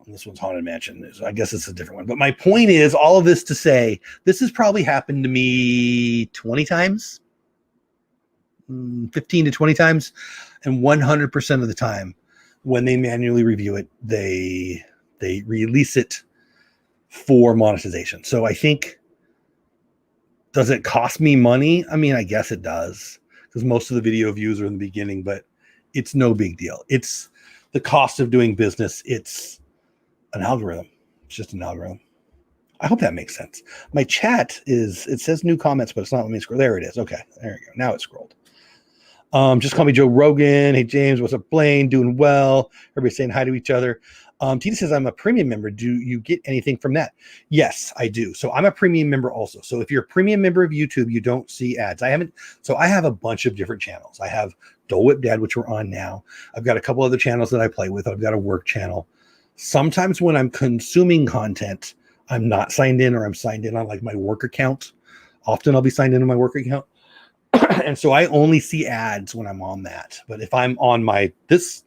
This one's Haunted Mansion. I guess it's a different one. But my point is, all of this to say, this has probably happened to me 20 times, 15 to 20 times. And 100% of the time, when they manually review it, they release it for monetization. So I think, does it cost me money? I mean, I guess it does, because most of the video views are in the beginning, but it's no big deal. It's the cost of doing business. It's an algorithm. It's just an algorithm. I hope that makes sense. My chat it says new comments, but it's not letting me scroll. There it is. Okay, there you go. Now it's scrolled. Just call me Joe Rogan. Hey, James, what's up, Blaine? Doing well. Everybody's saying hi to each other. Tina says, I'm a premium member. Do you get anything from that? Yes, I do. So I'm a premium member also. So if you're a premium member of YouTube, you don't see ads. I have a bunch of different channels. I have Dole Whip Dad, which we're on now. I've got a couple other channels that I play with. I've got a work channel. Sometimes when I'm consuming content, I'm not signed in, or I'm signed in on like my work account. Often I'll be signed into my work account. And so I only see ads when I'm on that. But if I'm on this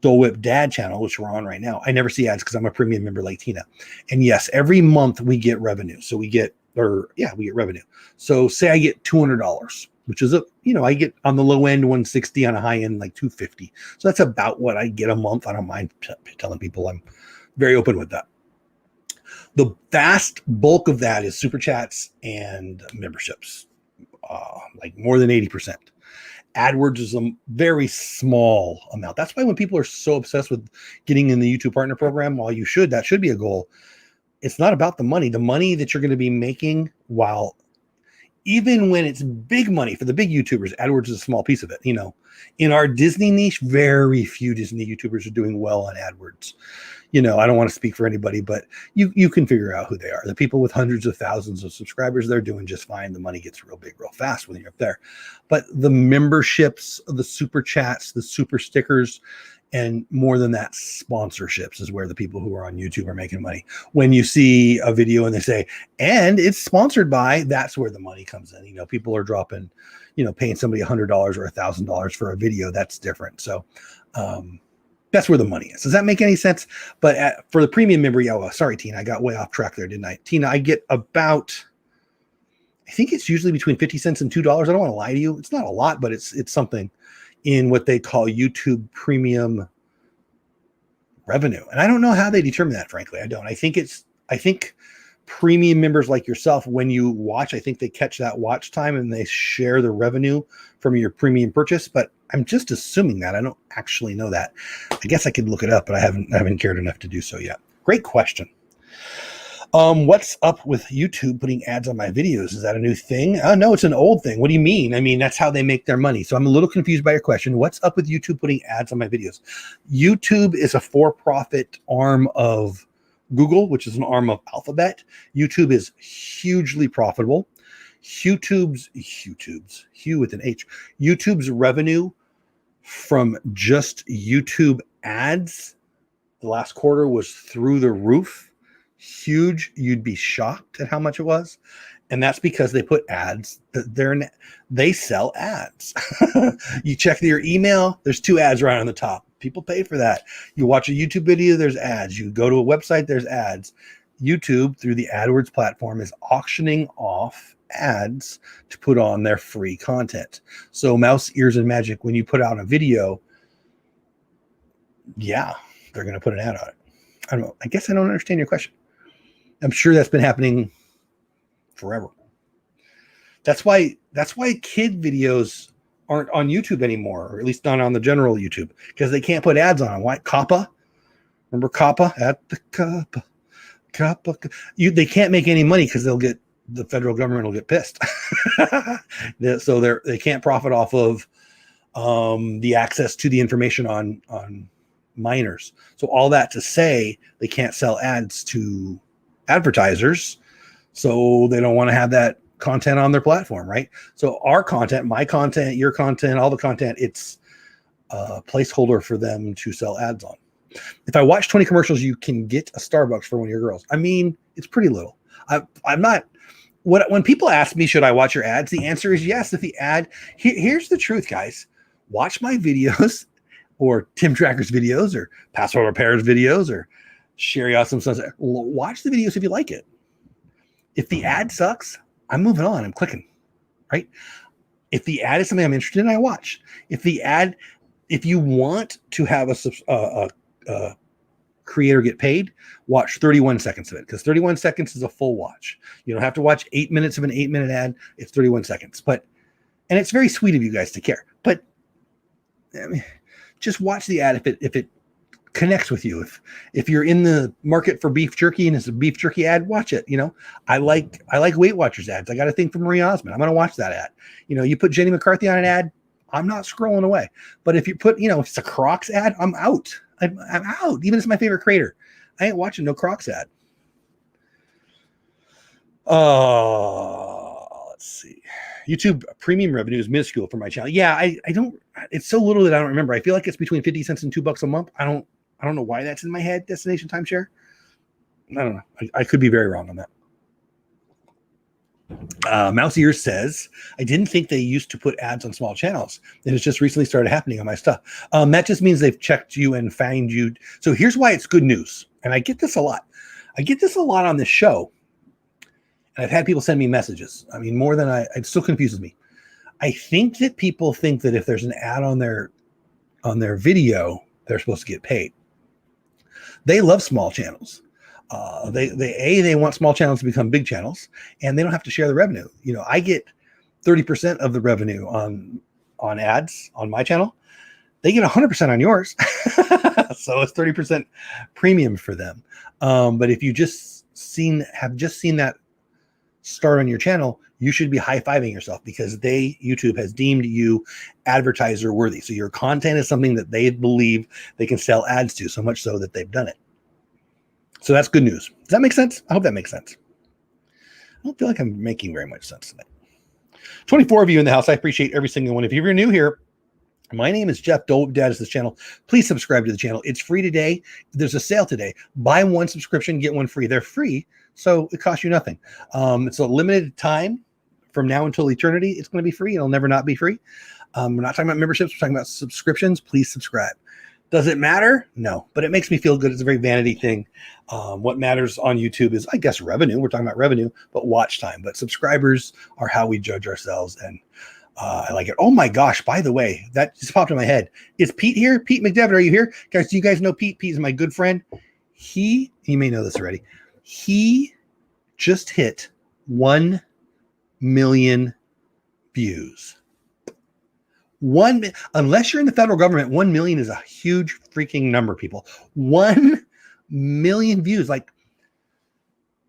Dole Whip Dad channel, which we're on right now, I never see ads because I'm a premium member like Tina. And yes, every month we get revenue. So we get revenue. So say I get $200, which is I get on the low end 160, on a high end like 250. So that's about what I get a month. I don't mind telling people. I'm very open with that. The vast bulk of that is super chats and memberships. Like more than 80%. AdWords is a very small amount. That's why when people are so obsessed with getting in the YouTube Partner Program, that should be a goal. It's not about the money. The money that you're going to be making, even when it's big money for the big YouTubers, AdWords is a small piece of it. In our Disney niche, very few Disney YouTubers are doing well on AdWords. I don't want to speak for anybody, but you can figure out who they are. The people with hundreds of thousands of subscribers, they're doing just fine. The money gets real big, real fast when you're up there. But the memberships, the super chats, the super stickers, and more than that, sponsorships is where the people who are on YouTube are making money. When you see a video and they say, and it's sponsored by, that's where the money comes in. People are dropping, paying somebody $100 or $1,000 for a video. That's different. So, that's where the money is. Does that make any sense? But for the premium member, sorry, Tina, I got way off track there, didn't I? Tina, I get about, I think it's usually between 50 cents and $2. I don't want to lie to you. It's not a lot, but it's something in what they call YouTube premium revenue. And I don't know how they determine that, frankly. I don't. I think premium members like yourself, when you watch, I think they catch that watch time and they share the revenue from your premium purchase. But I'm just assuming that. I don't actually know that. I guess I could look it up, but I haven't cared enough to do so yet. Great question. What's up with YouTube putting ads on my videos? Is that a new thing? No, it's an old thing. What do you mean? I mean, that's how they make their money. So I'm a little confused by your question. What's up with YouTube putting ads on my videos? YouTube is a for-profit arm of Google, which is an arm of Alphabet. YouTube is hugely profitable. YouTube's revenue from just YouTube ads the last quarter was through the roof. Huge. You'd be shocked at how much it was. And that's because they put ads. They sell ads. You check your email, there's 2 ads right on the top. People pay for that. You watch a YouTube video, there's ads. You go to a website, there's ads. YouTube, through the AdWords platform, is auctioning off ads to put on their free content. So mouse, ears, and magic, when you put out a video, they're going to put an ad on it. I don't know. I guess I don't understand your question. I'm sure that's been happening forever. That's why kid videos aren't on YouTube anymore, or at least not on the general YouTube, because they can't put ads on them. Why? COPPA. Remember COPPA? At the COPPA. They can't make any money because the federal government will get pissed. So they can't profit off of the access to the information on minors. So all that to say, they can't sell ads to advertisers, so they don't want to have that content on their platform, right? So our content, my content, your content, all the content, it's a placeholder for them to sell ads on. If I watch 20 commercials, you can get a Starbucks for one of your girls. I mean, it's pretty little. I'm not. When people ask me, should I watch your ads? The answer is yes. If the ad, here's the truth, guys. Watch my videos, or Tim Tracker's videos, or Password Repair's videos, or Sherry Awesome Sons. Watch the videos if you like it. If the ad sucks, I'm moving on. I'm clicking, right? If the ad is something I'm interested in, I watch. If you want to have a creator get paid, watch 31 seconds of it, because 31 seconds is a full watch. You don't have to watch 8 minutes of an 8-minute ad. It's 31 seconds. And it's very sweet of you guys to care. But I mean, just watch the ad if it connects with you. If you're in the market for beef jerky and it's a beef jerky ad, watch it. I like Weight Watchers ads. I got a thing from Marie Osmond. I'm going to watch that ad. You put Jenny McCarthy on an ad, I'm not scrolling away. But if you put, if it's a Crocs ad, I'm out. I'm out. Even if it's my favorite creator, I ain't watching no Crocs ad. Let's see. YouTube premium revenue is minuscule for my channel. Yeah, I don't. It's so little that I don't remember. I feel like it's between 50 cents and $2 a month. I don't know why that's in my head. Destination timeshare. I don't know. I could be very wrong on that. Mouse Ears says, I didn't think they used to put ads on small channels. And it's just recently started happening on my stuff. That just means they've checked you and found you. So here's why it's good news. And I get this a lot. I get this a lot on this show. And I've had people send me messages. I mean, more than it still confuses me. I think that people think that if there's an ad on their video, they're supposed to get paid. They love small channels. They want small channels to become big channels, and they don't have to share the revenue. I get 30% of the revenue on ads on my channel. They get 100% on yours. So it's 30% premium for them. But if you have just seen that start on your channel, you should be high-fiving yourself, because YouTube has deemed you advertiser worthy. So your content is something that they believe they can sell ads to, so much so that they've done it. So that's good news. Does that make sense? I hope that makes sense. I don't feel like I'm making very much sense tonight. 24 of you in the house. I appreciate every single one. If you're new here, my name is Jeff. Dole Whip Dad is this channel. Please subscribe to the channel. It's free today. There's a sale today. Buy one subscription, get one free. They're free, so it costs you nothing. It's a limited time. From now until eternity, it's going to be free. It'll never not be free. We're not talking about memberships. We're talking about subscriptions. Please subscribe. Does it matter? No, but it makes me feel good. It's a very vanity thing. What matters on YouTube is, I guess, revenue. We're talking about revenue, but watch time. But subscribers are how we judge ourselves, and I like it. Oh my gosh, by the way, that just popped in my head. Is Pete here? Pete McDevitt, are you here? Guys, do you guys know Pete? Pete is my good friend. He may know this already. He just hit 1 million views. Unless you're in the federal government, 1 million is a huge freaking number, people. 1 million views, like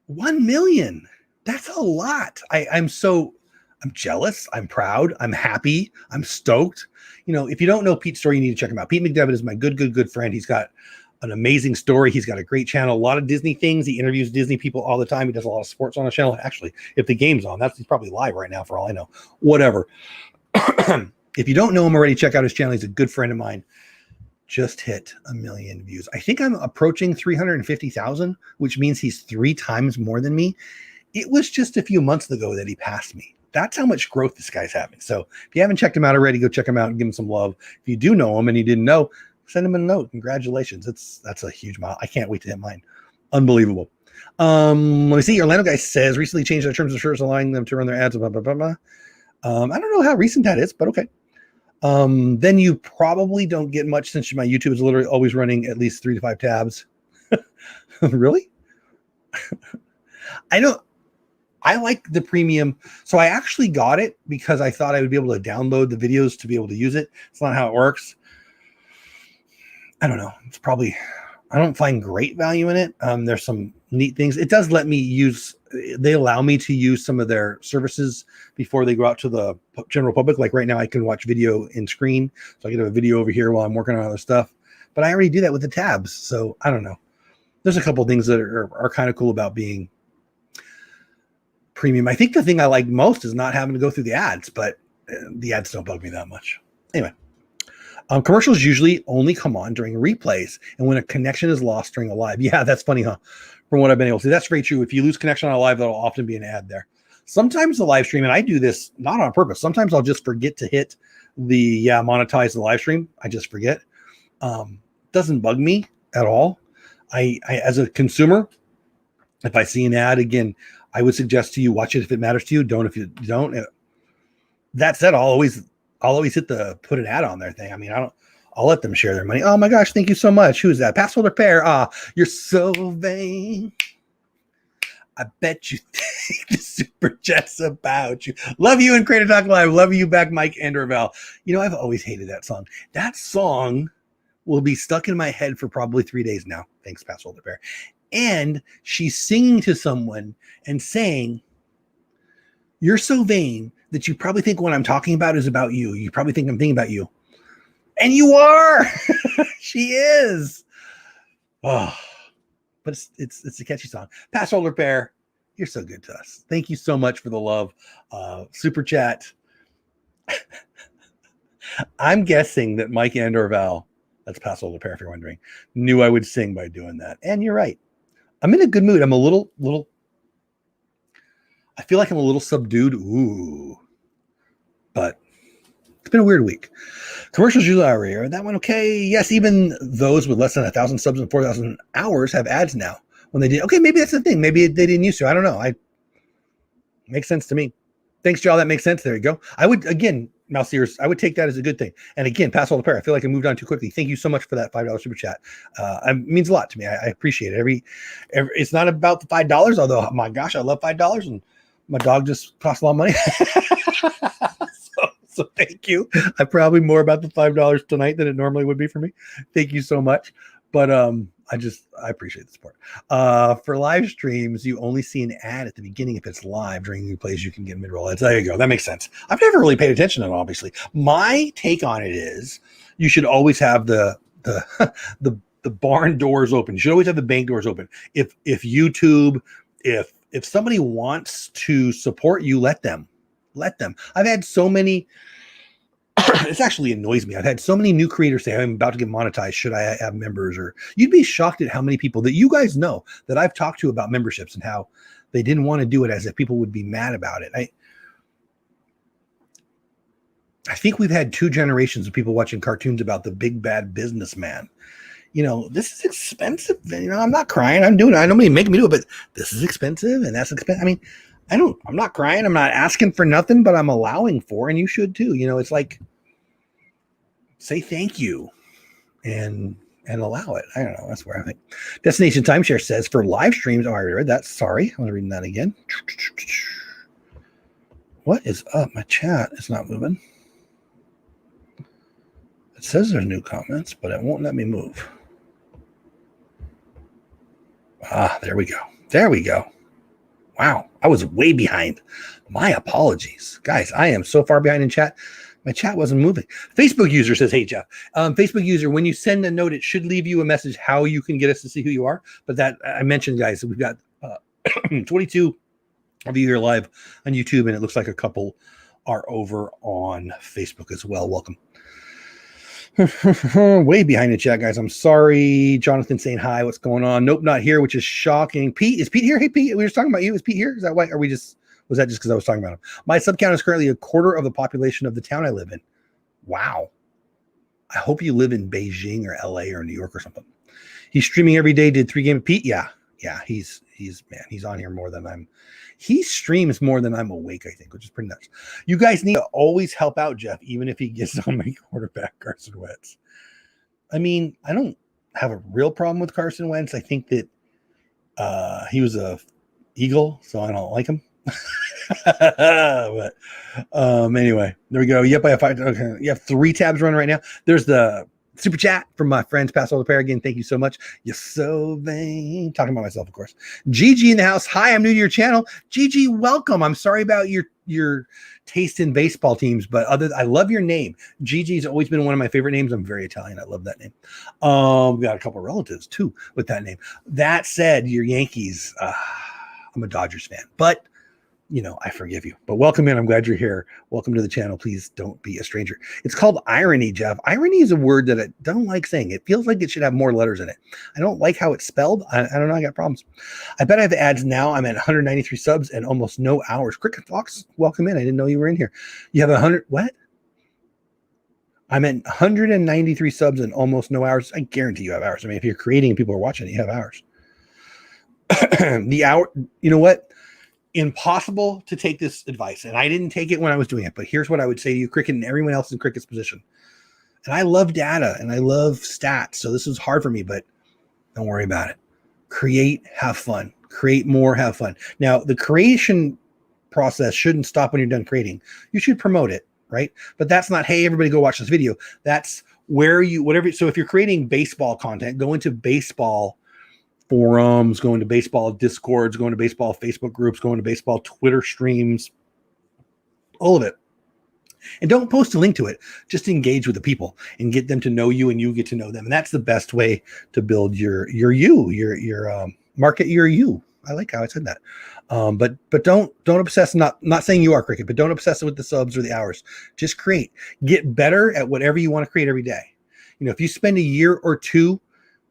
1 million. That's a lot. I'm jealous. I'm proud. I'm happy. I'm stoked. If you don't know Pete's story, you need to check him out. Pete McDevitt is my good friend. He's got an amazing story. He's got a great channel, a lot of Disney things. He interviews Disney people all the time. He does a lot of sports on the channel. Actually, if the game's on, he's probably live right now for all I know. Whatever. If you don't know him already, check out his channel. He's a good friend of mine. Just hit 1 million views. I think I'm approaching 350,000, which means he's 3 times more than me. It was just a few months ago that he passed me. That's how much growth this guy's having. So if you haven't checked him out already, go check him out and give him some love. If you do know him and you didn't know, send him a note. Congratulations. That's a huge mile. I can't wait to hit mine. Unbelievable. Let me see. Orlando guy says recently changed their terms of service, allowing them to run their ads. Blah, blah, blah, blah. I don't know how recent that is, but okay. Then you probably don't get much, since my YouTube is literally always running at least 3 to 5 tabs. Really? I like the premium. So I actually got it because I thought I would be able to download the videos to be able to use it. It's not how it works. I don't know. It's probably, I don't find great value in it. There's some neat things. It does let me use, they allow me to use some of their services before they go out to the general public. Like right now I can watch video in screen. So I can have a video over here while I'm working on other stuff, but I already do that with the tabs. So I don't know. There's a couple of things that are kind of cool about being premium. I think the thing I like most is not having to go through the ads, but the ads don't bug me that much. Anyway. Commercials usually only come on during replays and when a connection is lost during a live. Yeah, that's funny, huh? From what I've been able to see, that's very true. If you lose connection on a live, that'll often be an ad there. Sometimes the live stream, and I do this not on purpose. Sometimes I'll just forget to hit the monetize the live stream. I just forget. Doesn't bug me at all. I as a consumer, if I see an ad, again, I would suggest to you watch it if it matters to you. Don't if you don't. That said, I'll always hit the put an ad on there thing. I mean, I'll let them share their money. Oh my gosh, thank you so much. Who is that? Passholder pair. You're so vain. I bet you think the super chat's about you. Love you and Creator Talk Live. Love you back, Mike and Ravel. You know, I've always hated that song. That song will be stuck in my head for probably 3 days now. Thanks, Passholder pair. And she's singing to someone and saying, you're so vain that you probably think what I'm talking about is about you. You probably think I'm thinking about you. And you are. She is. Oh, but it's a catchy song. Passholder pair, you're so good to us. Thank you so much for the love. Super chat. I'm guessing that Mike and or Val, that's Passholder pair if you're wondering, knew I would sing by doing that. And you're right. I'm in a good mood. I'm a little, I feel like I'm a little subdued. Ooh. But it's been a weird week. Commercials usually are that one okay? Yes, even those with less than 1,000 subs and 4,000 hours have ads now. When they did, okay, maybe that's the thing. Maybe they didn't used to. I don't know. Makes sense to me. Thanks, Joel. That makes sense. There you go. I would, again, Mouse Ears, I would take that as a good thing. And again, Passholder pair. I feel like I moved on too quickly. Thank you so much for that $5 super chat. It means a lot to me. I appreciate it. Every it's not about the $5, although my gosh, I love $5, and my dog just costs a lot of money. So thank you. I'm probably more about the $5 tonight than it normally would be for me. Thank you so much. But I appreciate the support. For live streams, you only see an ad at the beginning if it's live. During replays, you can get mid-roll ads. There you go. That makes sense. I've never really paid attention to it, obviously. My take on it is you should always have the barn doors open. You should always have the bank doors open. If YouTube, if somebody wants to support you, let them. I've had so many, this actually annoys me. I've had so many new creators say, I'm about to get monetized. Should I have members? Or you'd be shocked at how many people that you guys know that I've talked to about memberships and how they didn't want to do it, as if people would be mad about it. I think we've had 2 generations of people watching cartoons about the big bad businessman. You know, this is expensive. You know, I'm not crying. I'm doing it. I don't mean make me do it, but this is expensive and that's expensive. I mean, I'm not crying. I'm not asking for nothing, but I'm allowing for, and you should too. You know, it's like, say thank you and allow it. I don't know. That's where I think. Destination Timeshare says for live streams. Oh, I read that. Sorry. I was reading that again. What is up? My chat is not moving. It says there's new comments, but it won't let me move. There we go. There we go. Wow, I was way behind. My apologies. Guys, I am so far behind in chat. My chat wasn't moving. Facebook user says, hey, Jeff. Facebook user, when you send a note, it should leave you a message how you can get us to see who you are. But that I mentioned, guys, we've got 22 of you here live on YouTube, and it looks like a couple are over on Facebook as well. Welcome. Way behind the chat, guys. I'm sorry. Jonathan saying hi. What's going on? Nope, not here, which is shocking. Pete, is Pete here? Hey, Pete, we were just talking about you. Is Pete here? Is that why? Was that just because I was talking about him? My sub count is currently 1/4 of the population of the town I live in. Wow. I hope you live in Beijing or LA or New York or something. He's streaming every day. Did 3 games. Pete, yeah. He's on here more than he streams more than I'm awake, I think, which is pretty nuts. You guys need to always help out Jeff, even if he gets on my quarterback, Carson Wentz. I mean, I don't have a real problem with Carson Wentz. I think that he was a Eagle, so I don't like him. But anyway, there we go. Yep, I have 5. Okay, you have 3 tabs running right now. There's the super chat from my friends, Passholder pair. Again, thank you so much. You're so vain. Talking about myself, of course. Gigi in the house. Hi, I'm new to your channel. Gigi, welcome. I'm sorry about your taste in baseball teams, but I love your name. Gigi's always been one of my favorite names. I'm very Italian. I love that name. We got a couple of relatives too with that name. That said, your Yankees. I'm a Dodgers fan, but you know, I forgive you. But welcome in. I'm glad you're here. Welcome to the channel. Please don't be a stranger. It's called irony, Jeff. Irony is a word that I don't like saying. It feels like it should have more letters in it. I don't like how it's spelled. I don't know. I got problems. I bet I have ads now. I'm at 193 subs and almost no hours. Cricket Fox, welcome in. I didn't know you were in here. You have 100. What? I'm at 193 subs and almost no hours. I guarantee you have hours. I mean, if you're creating and people are watching, you have hours. The hour, you know what? Impossible to take this advice, and I didn't take it when I was doing it, but here's what I would say to you, Cricket, and everyone else in Cricket's position. And I love data and I love stats. So this was hard for me, but don't worry about it. Create, have fun. Create more, have fun. Now, the creation process shouldn't stop when you're done creating. You should promote it, right? But that's not, hey, everybody go watch this video. That's where you, whatever. So if you're creating baseball content, go into baseball forums, go into baseball discords, go into baseball Facebook groups, go into baseball Twitter streams, all of it. And don't post a link to it. Just engage with the people and get them to know you, and you get to know them. And that's the best way to build your market your you. I like how I said that. But don't obsess. Not saying you are Cricket, but don't obsess with the subs or the hours. Just create. Get better at whatever you want to create every day. You know, if you spend a year or two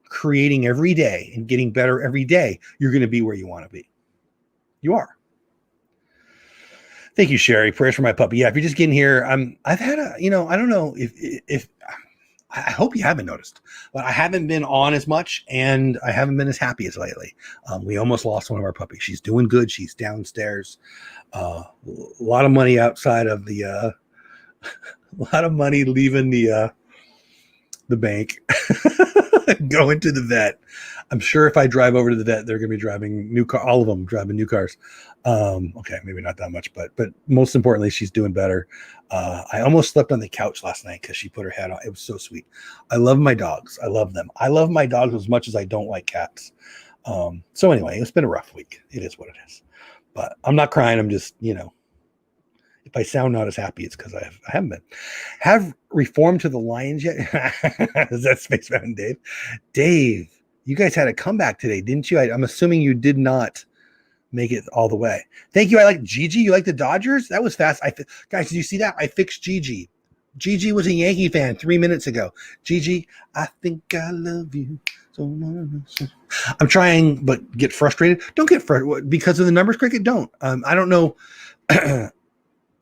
creating every day and getting better every day, you're going to be where you want to be. You are. Thank you, Sherry. Prayers for my puppy. Yeah, if you're just getting here, I've had a, you know, I don't know if I hope you haven't noticed, but I haven't been on as much and I haven't been as happy as lately. We almost lost one of our puppies. She's doing good. She's downstairs. A lot of money outside of the, a lot of money leaving the bank, going to the vet. I'm sure if I drive over to the vet, they're going to be driving new car. All of them driving new cars. Okay, maybe not that much, but most importantly, she's doing better. I almost slept on the couch last night because she put her head on. It was so sweet. I love my dogs. I love them. I love my dogs as much as I don't like cats. So anyway, it's been a rough week. It is what it is. But I'm not crying. I'm just, you know, if I sound not as happy, it's because I haven't been. Have reformed to the Lions yet? Is that Spaceman Dave? Dave, you guys had a comeback today, didn't you? I'm assuming you did not make it all the way. Thank you. I like Gigi. You like the Dodgers? That was fast. Guys, did you see that? I fixed Gigi. Gigi was a Yankee fan 3 minutes ago. Gigi, I think I love you. I'm trying, but get frustrated. Don't get frustrated because of the numbers, Cricket. Don't. I don't know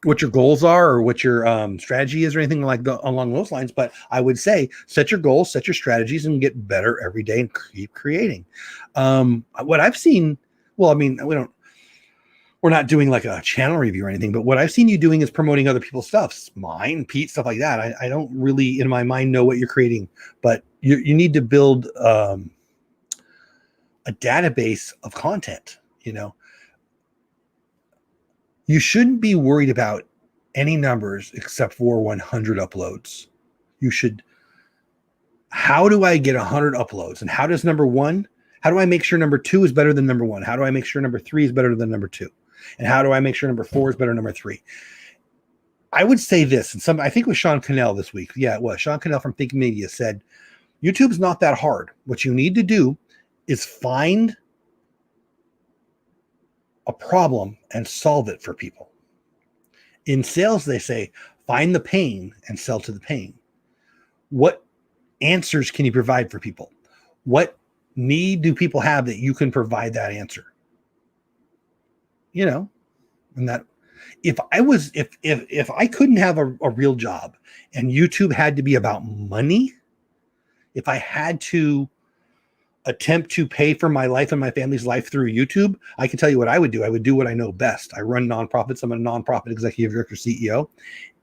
what your goals are or what your strategy is or anything like along those lines. But I would say set your goals, set your strategies, and get better every day and keep creating. What I've seen, well, I mean, we're not doing like a channel review or anything, but what I've seen you doing is promoting other people's stuff, mine, Pete, stuff like that. I don't really, in my mind, know what you're creating, but you need to build a database of content, you know. You shouldn't be worried about any numbers except for 100 uploads. You should, how do I get 100 uploads? And how does number one, how do I make sure number two is better than number one? How do I make sure number three is better than number two? And how do I make sure number four is better than number three? I would say this, and I think it was Sean Cannell this week. Yeah, it was. Sean Cannell from Think Media said, YouTube's not that hard. What you need to do is find a problem and solve it for people. In sales, they say, find the pain and sell to the pain. What answers can you provide for people? What need do people have that you can provide that answer? You know, and that if I couldn't have a real job and YouTube had to be about money, if I had to attempt to pay for my life and my family's life through YouTube, I can tell you what I would do. I would do what I know best. I run nonprofits. I'm a nonprofit executive director, CEO,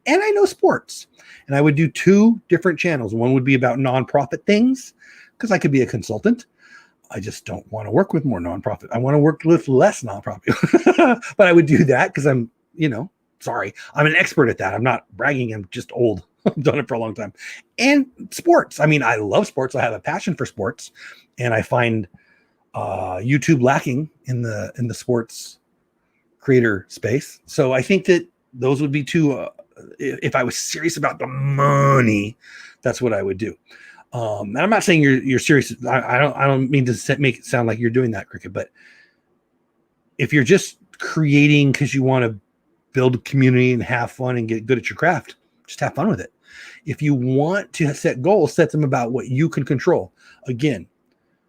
and I know sports. And I would do 2 different channels. One would be about nonprofit things because I could be a consultant. I just don't want to work with more nonprofit. I want to work with less nonprofit. But I would do that because I'm, you know, sorry, I'm an expert at that. I'm not bragging. I'm just old. I've done it for a long time. And sports. I mean, I love sports. I have a passion for sports. And I find YouTube lacking in the sports creator space. So I think that those would be 2. If I was serious about the money, that's what I would do. And I'm not saying you're serious. I don't mean to make it sound like you're doing that, Cricket. But if you're just creating because you want to build a community and have fun and get good at your craft, just have fun with it. If you want to set goals, set them about what you can control. Again,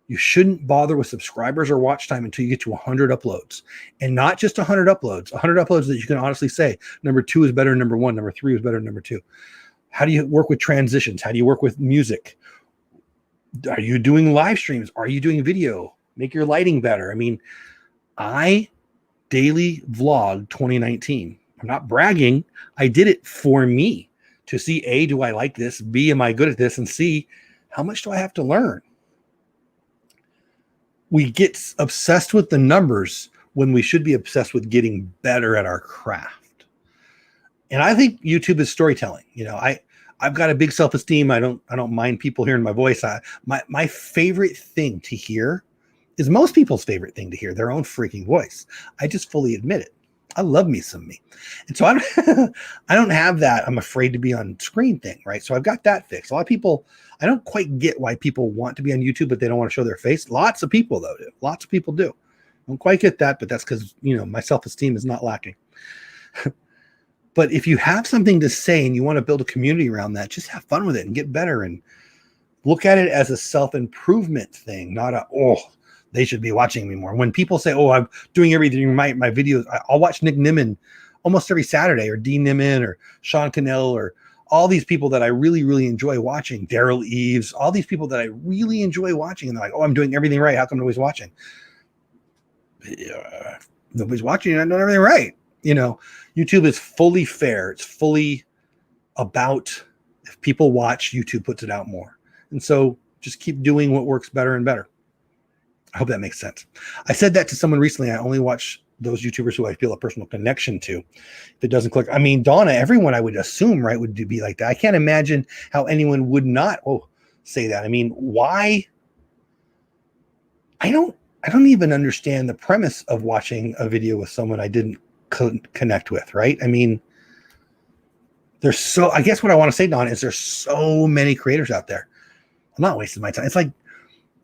you shouldn't bother with subscribers or watch time until you get to 100 uploads, and not just 100 uploads, 100 uploads that you can honestly say number 2 is better than number 1, number 3 is better than number 2. How do you work with transitions? How do you work with music? Are you doing live streams? Are you doing video? Make your lighting better. I mean, I daily vlog 2019. I'm not bragging. I did it for me to see A, do I like this? B, am I good at this? And C, how much do I have to learn? We get obsessed with the numbers when we should be obsessed with getting better at our craft. And I think YouTube is storytelling. You know, I've got a big self-esteem. I don't mind people hearing my voice. My favorite thing to hear is most people's favorite thing to hear, their own freaking voice. I just fully admit it. I love me some me. And so I don't have that I'm afraid to be on screen thing, right? So I've got that fixed. A lot of people, I don't quite get why people want to be on YouTube, but they don't want to show their face. Lots of people, though, do. Lots of people do. I don't quite get that, but that's because, you know, my self-esteem is not lacking. But if you have something to say and you want to build a community around that, just have fun with it and get better and look at it as a self-improvement thing, not a, oh, they should be watching me more. When people say, oh, I'm doing everything in my videos, I'll watch Nick Nimmin almost every Saturday, or Dean Nimmin or Sean Cannell, or all these people that I really, really enjoy watching, Daryl Eves, all these people that I really enjoy watching. And they're like, oh, I'm doing everything right. How come nobody's watching? Nobody's watching. I'm doing everything right. You know, YouTube is fully fair. It's fully about, if people watch, YouTube puts it out more. And so just keep doing what works better and better. I hope that makes sense. I said that to someone recently. I only watch those YouTubers who I feel a personal connection to. If it doesn't click, I mean, Donna, everyone I would assume, right, would be like that. I can't imagine how anyone would not say that. I mean, why? I don't even understand the premise of watching a video with someone I didn't connect with, right? I mean, I guess what I want to say, Donna, is there's so many creators out there. I'm not wasting my time. It's like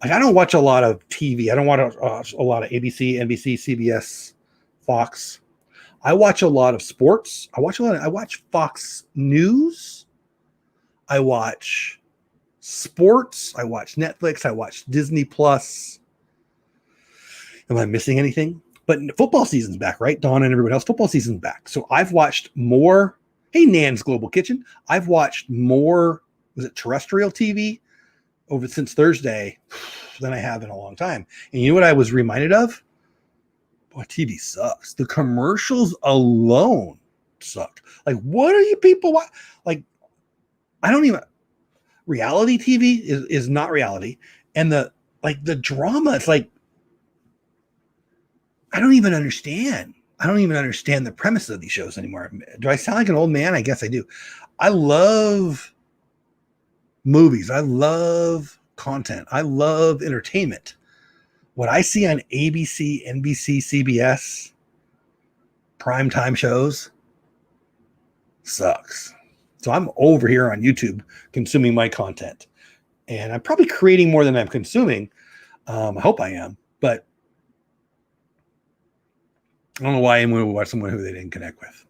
I don't watch a lot of TV. I don't watch a lot of ABC, NBC, CBS, Fox. I watch a lot of sports. I watch Fox News. I watch sports. I watch Netflix. I watch Disney Plus. Am I missing anything? But football season's back, right? Dawn and everybody else, football season's back. So I've watched more. Hey, Nan's Global Kitchen. I've watched more, was it terrestrial TV since Thursday than I have in a long time. And you know what I was reminded of? Boy, TV sucks. The commercials alone suck. Like, what are you people watch? Like, reality TV is not reality. And the drama, it's like, I don't even understand the premise of these shows anymore. Do I sound like an old man? I guess I do. I love movies. I love content. I love entertainment. What I see on ABC, NBC, CBS, primetime shows sucks. So I'm over here on YouTube consuming my content. And I'm probably creating more than I'm consuming. I hope I am. But I don't know why I'm going to watch someone who they didn't connect with.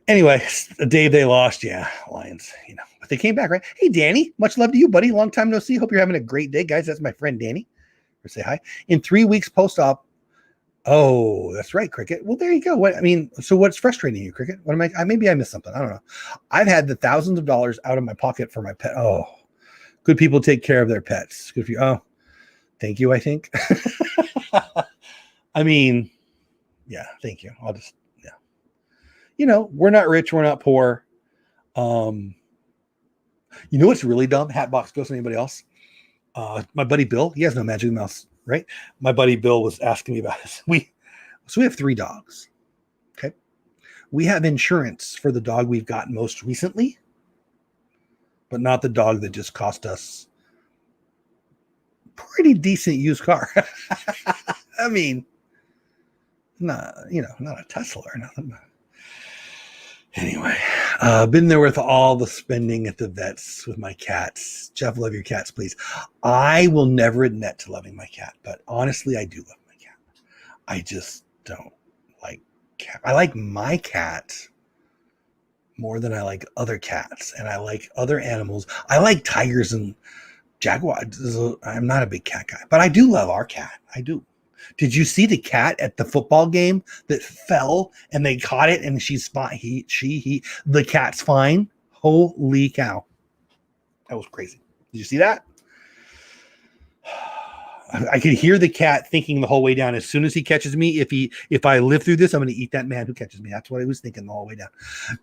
Anyway, Dave, they lost. Yeah, Lions, you know. But they came back, right? Hey, Danny, much love to you, buddy. Long time no see. Hope you're having a great day, guys. That's my friend Danny. Or say hi. In 3 weeks post-op. Oh, that's right, Cricket. Well, there you go. So what's frustrating you, Cricket? What am I? Maybe I missed something. I don't know. I've had the thousands of dollars out of my pocket for my pet. Oh, good people take care of their pets. Good for you. Oh, thank you, I think. I mean, yeah, thank you. Yeah. You know, we're not rich. We're not poor. You know what's really dumb? Hatbox Ghost, anybody else? My buddy Bill, he has no magic mouse, right? My buddy Bill was asking me about this. So we have 3 dogs. Okay. We have insurance for the dog we've got most recently, but not the dog that just cost us pretty decent used car. I mean, not a Tesla or nothing. Anyway, been there with all the spending at the vets with my cats. Jeff, love your cats, please. I will never admit to loving my cat, but honestly, I do love my cat. I just don't like cat. I like my cat more than I like other cats, and I like other animals. I like tigers and jaguars. I'm not a big cat guy, but I do love our cat. I do. Did you see the cat at the football game that fell and they caught it and she's fine? The cat's fine. Holy cow. That was crazy. Did you see that? I could hear the cat thinking the whole way down. As soon as he catches me, if I live through this, I'm going to eat that man who catches me. That's what I was thinking the whole way down.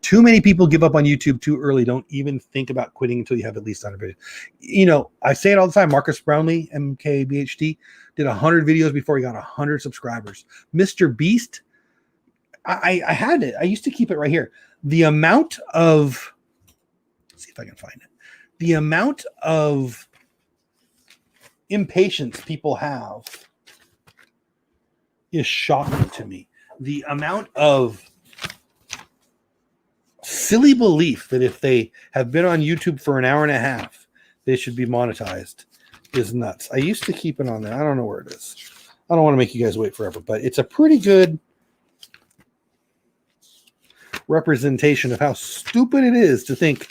Too many people give up on YouTube too early. Don't even think about quitting until you have at least 100 videos. You know, I say it all the time. Marcus Brownlee, MKBHD, did 100 videos before he got 100 subscribers. Mr. Beast, I had it. I used to keep it right here. The amount of, let's see if I can find it. The amount of impatience people have is shocking to me. The amount of silly belief that if they have been on YouTube for an hour and a half, they should be monetized is nuts. I used to keep it on there. I don't know where it is. I don't want to make you guys wait forever, but it's a pretty good representation of how stupid it is to think,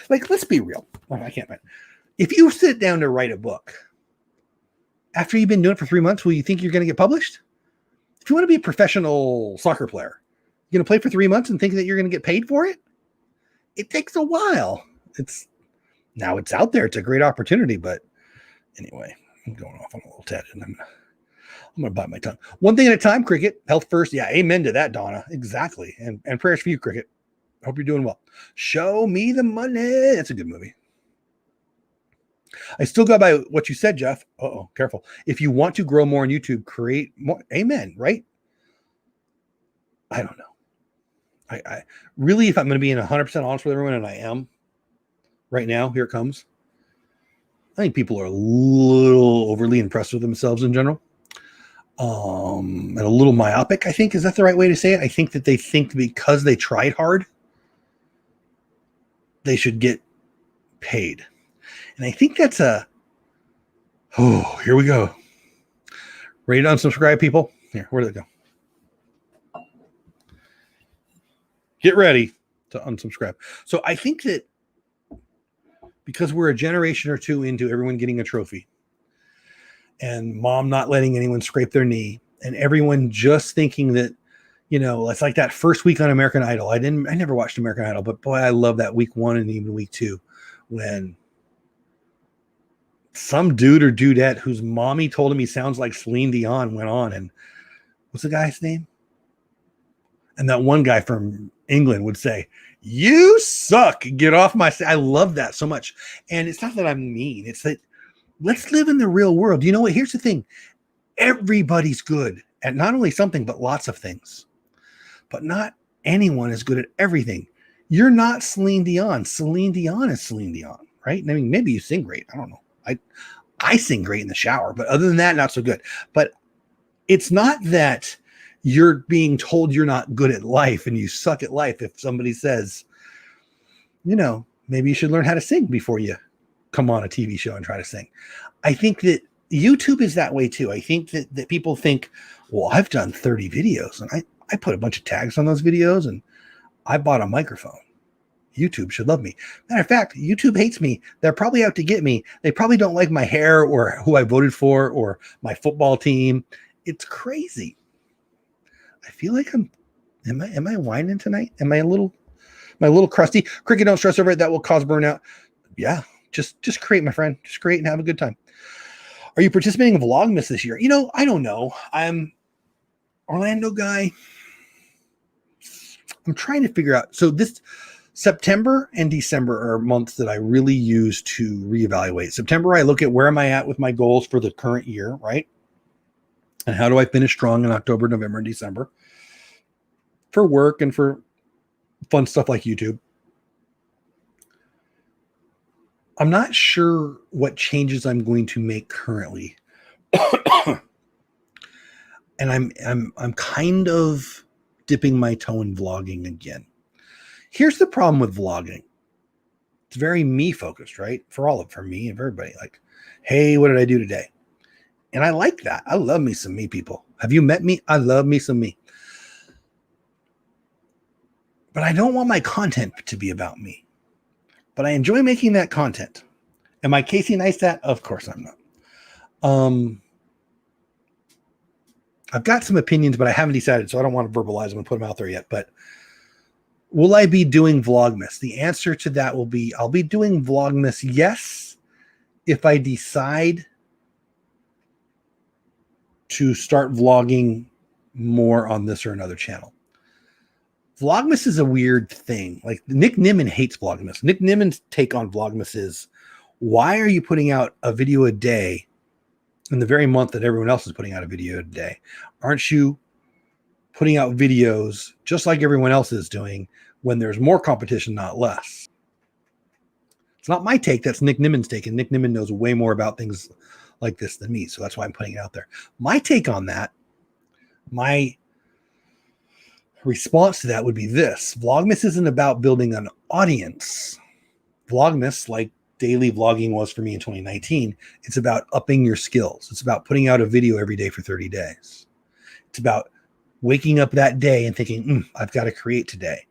like, let's be real. I can't. If you sit down to write a book, after you've been doing it for 3 months, will you think you're going to get published? If you want to be a professional soccer player, you're going to play for 3 months and think that you're going to get paid for it? It takes a while. Now it's out there. It's a great opportunity, but anyway, I'm going off on a little tangent. I'm going to bite my tongue. One thing at a time, Cricket. Health first. Yeah, amen to that, Donna. Exactly. And prayers for you, Cricket. Hope you're doing well. Show me the money. It's a good movie. I still go by what you said, Jeff. Uh-oh, careful. If you want to grow more on YouTube, create more. Amen, right? I don't know. I really, if I'm going to be in 100% honest with everyone, and I am right now, here it comes. I think people are a little overly impressed with themselves in general. And a little myopic, I think. Is that the right way to say it? I think that they think because they tried hard, they should get paid. And I think that's here we go. Ready to unsubscribe, people? Here, where did it go? Get ready to unsubscribe. So I think that because we're a generation or two into everyone getting a trophy and mom not letting anyone scrape their knee and everyone just thinking that, you know, it's like that first week on American Idol. I never watched American Idol, but boy, I love that week 1 and even week 2 when some dude or dudette whose mommy told him he sounds like Celine Dion went on, and what's the guy's name? And that one guy from England would say, "You suck. Get off my." I love that so much. And it's not that I'm mean. It's that let's live in the real world. You know what? Here's the thing. Everybody's good at not only something, but lots of things. But not anyone is good at everything. You're not Celine Dion. Celine Dion is Celine Dion, right? I mean, maybe you sing great. I don't know. I sing great in the shower, but other than that, not so good. But it's not that you're being told you're not good at life and you suck at life if somebody says, you know, maybe you should learn how to sing before you come on a TV show and try to sing. I think that YouTube is that way too. I think that people think, well, I've done 30 videos and I put a bunch of tags on those videos and I bought a microphone. YouTube should love me. Matter of fact, YouTube hates me. They're probably out to get me. They probably don't like my hair or who I voted for or my football team. It's crazy. I feel like am I whining tonight? Am I a little crusty? Cricket, don't stress over it. That will cause burnout. Yeah, just create, my friend. Just create and have a good time. Are you participating in Vlogmas this year? You know, I don't know. I'm Orlando guy. I'm trying to figure out. So this September and December are months that I really use to reevaluate. September, I look at where am I at with my goals for the current year, right? And how do I finish strong in October, November, and December for work and for fun stuff like YouTube. I'm not sure what changes I'm going to make currently. And I'm kind of dipping my toe in vlogging again. Here's the problem with vlogging. It's very me focused, right? For me and for everybody. Like, hey, what did I do today? And I like that. I love me some me, people. Have you met me? I love me some me. But I don't want my content to be about me. But I enjoy making that content. Am I Casey Neistat? Of course I'm not. I've got some opinions, but I haven't decided, so I don't want to verbalize them and put them out there yet. But will I be doing Vlogmas? The answer to that will be I'll be doing Vlogmas, yes, if I decide to start vlogging more on this or another channel. Vlogmas is a weird thing. Like Nick Nimmin hates Vlogmas. Nick Nimmin's take on Vlogmas is, why are you putting out a video a day in the very month that everyone else is putting out a video a day? Aren't you putting out videos just like everyone else is doing when there's more competition, not less? It's not my take. That's Nick Nimmin's take. And Nick Nimmin knows way more about things like this than me. So that's why I'm putting it out there. My take on that, my response to that would be this. Vlogmas isn't about building an audience. Vlogmas, like daily vlogging was for me in 2019, it's about upping your skills. It's about putting out a video every day for 30 days. It's about waking up that day and thinking, I've got to create today.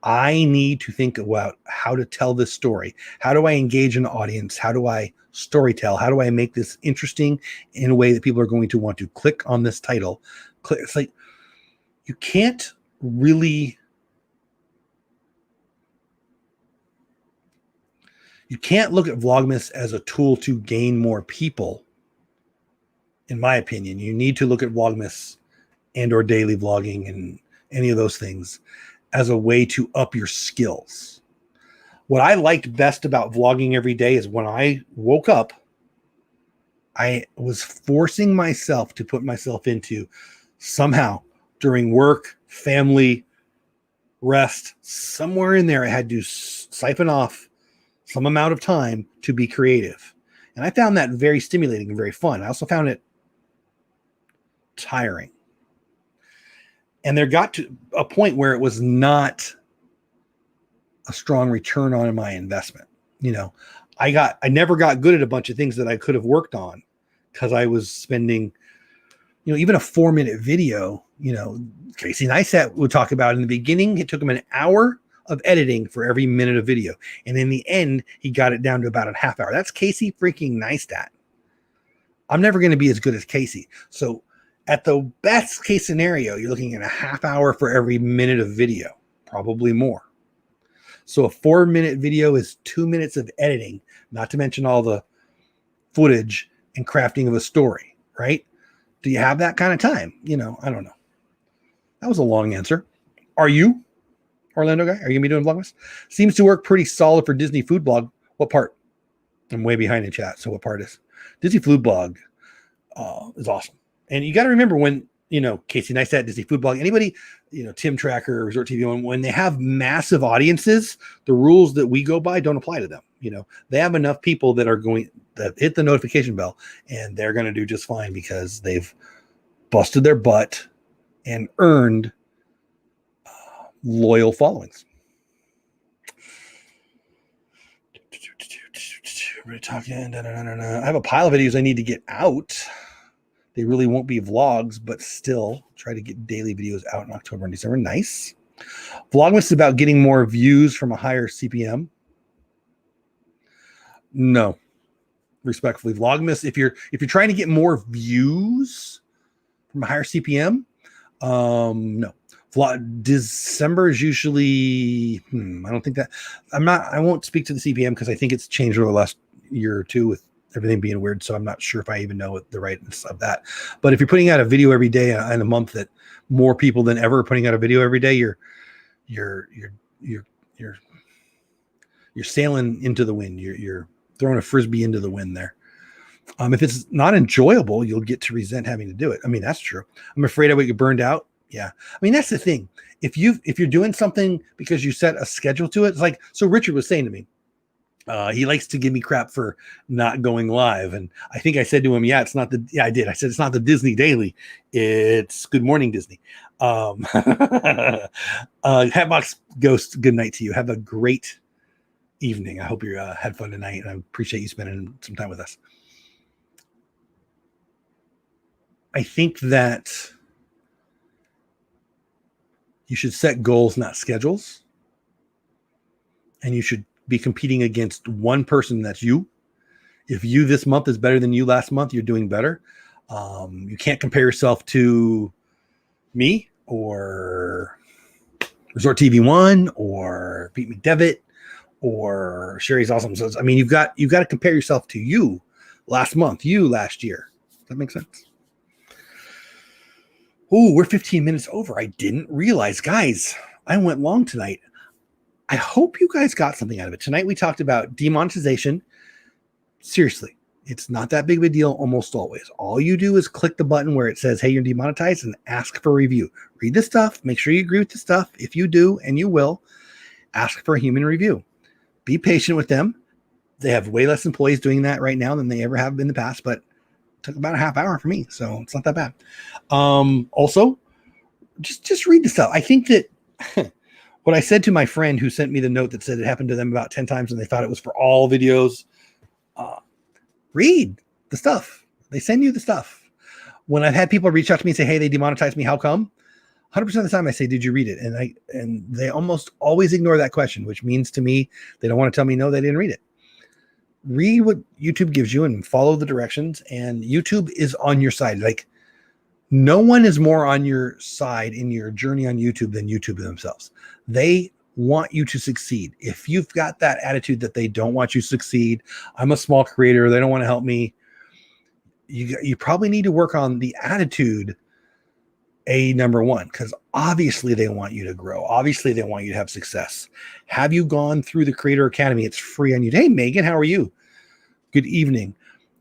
I need to think about how to tell this story. How do I engage an audience? How do I storytell? How do I make this interesting in a way that people are going to want to click on this title? It's like, you can't really, you can't look at Vlogmas as a tool to gain more people. In my opinion, you need to look at Vlogmas and or daily vlogging and any of those things as a way to up your skills. What I liked best about vlogging every day is when I woke up, I was forcing myself to put myself into somehow during work, family, rest, somewhere in there, I had to siphon off some amount of time to be creative. And I found that very stimulating and very fun. I also found it tiring. And there got to a point where it was not a strong return on my investment. You know, I never got good at a bunch of things that I could have worked on because I was spending, you know, even a 4-minute video, you know, Casey Neistat would talk about in the beginning, it took him an hour of editing for every minute of video. And in the end, he got it down to about a half hour. That's Casey freaking Neistat. I'm never going to be as good as Casey. So at the best case scenario, you're looking at a half hour for every minute of video, probably more. So a 4-minute video is 2 minutes of editing, not to mention all the footage and crafting of a story, right? Do you have that kind of time? You know, I don't know. That was a long answer. Are you, Orlando guy? Are you going to be doing Vlogmas? Seems to work pretty solid for Disney Food Blog. What part? I'm way behind in chat, so what part is? Disney Food Blog is awesome. And you got to remember when, you know, Casey Neistat, Disney Food Blog, anybody, you know, Tim Tracker, Resort TV, when they have massive audiences, the rules that we go by don't apply to them. You know, they have enough people that are going to hit the notification bell and they're going to do just fine because they've busted their butt and earned loyal followings. We're talking. I have a pile of videos I need to get out. They really won't be vlogs, but still try to get daily videos out in October and December. Nice. Vlogmas is about getting more views from a higher CPM. No, respectfully, Vlogmas, if you're trying to get more views from a higher CPM, no. December is usually, I don't think that, I won't speak to the CPM because I think it's changed over the last year or two with everything being weird. So I'm not sure if I even know what the rightness of that. But if you're putting out a video every day in a month that more people than ever are putting out a video every day, you're sailing into the wind. You're throwing a frisbee into the wind there. If it's not enjoyable, you'll get to resent having to do it. I mean, that's true. I'm afraid I would get burned out. Yeah. I mean, that's the thing. If you're doing something because you set a schedule to it, it's like, so Richard was saying to me, he likes to give me crap for not going live. And I think I said to him, I did. I said, it's not the Disney Daily. It's Good Morning Disney. Hatbox Ghost, good night to you. Have a great evening. I hope you had fun tonight. And I appreciate you spending some time with us. I think that you should set goals, not schedules. And you should be competing against one person, that's you. If you this month is better than you last month, you're doing better. You can't compare yourself to me or Resort TV One or Pete McDevitt or Sherry's Awesome. So I mean, you've got to compare yourself to you last month, you last year. Does that make sense? Oh, we're 15 minutes over. I didn't realize, guys, I went long tonight. I hope you guys got something out of it. Tonight we talked about demonetization. Seriously, it's not that big of a deal almost always. All you do is click the button where it says, hey, you're demonetized, and ask for a review. Read the stuff. Make sure you agree with the stuff. If you do, and you will, ask for a human review. Be patient with them. They have way less employees doing that right now than they ever have in the past, but it took about a half hour for me, so it's not that bad. Also, just read the stuff. I think that what I said to my friend who sent me the note that said it happened to them about 10 times and they thought it was for all videos, read the stuff. They send you the stuff. When I've had people reach out to me and say, hey, they demonetized me, how come? 100% of the time I say, did you read it? And they almost always ignore that question, which means to me they don't want to tell me no, they didn't read it. Read what YouTube gives you and follow the directions, and YouTube is on your side. Like, no one is more on your side in your journey on YouTube than YouTube themselves. They want you to succeed. If you've got that attitude that they don't want you to succeed, I'm a small creator, they don't want to help me, you probably need to work on the attitude, number one, because obviously they want you to grow. Obviously they want you to have success. Have you gone through the Creator Academy? It's free on YouTube. Hey, Megan, how are you? Good evening.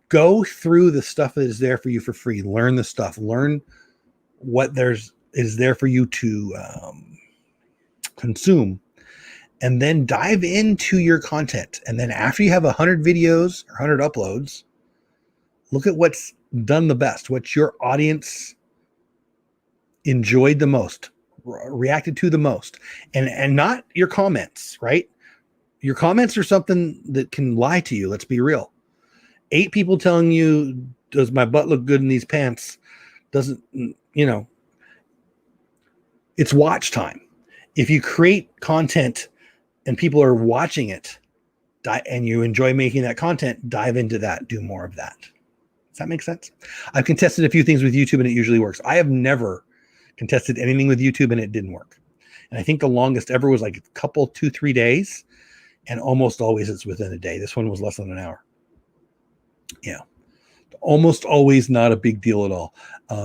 Go through the stuff that is there for you for free. Learn the stuff. Learn what is there for you to consume, and then dive into your content. And then after you have 100 videos or 100 uploads, look at what's done the best, what your audience enjoyed the most, reacted to the most, and not your comments, right? Your comments are something that can lie to you. Let's be real. 8 people telling you, does my butt look good in these pants? Doesn't, it's watch time. If you create content and people are watching it and you enjoy making that content, dive into that, do more of that. Does that make sense? I've contested a few things with YouTube and it usually works. I have never contested anything with YouTube and it didn't work. And I think the longest ever was like a couple, 2-3 days. And almost always it's within a day. This one was less than an hour. Yeah. Almost always not a big deal at all.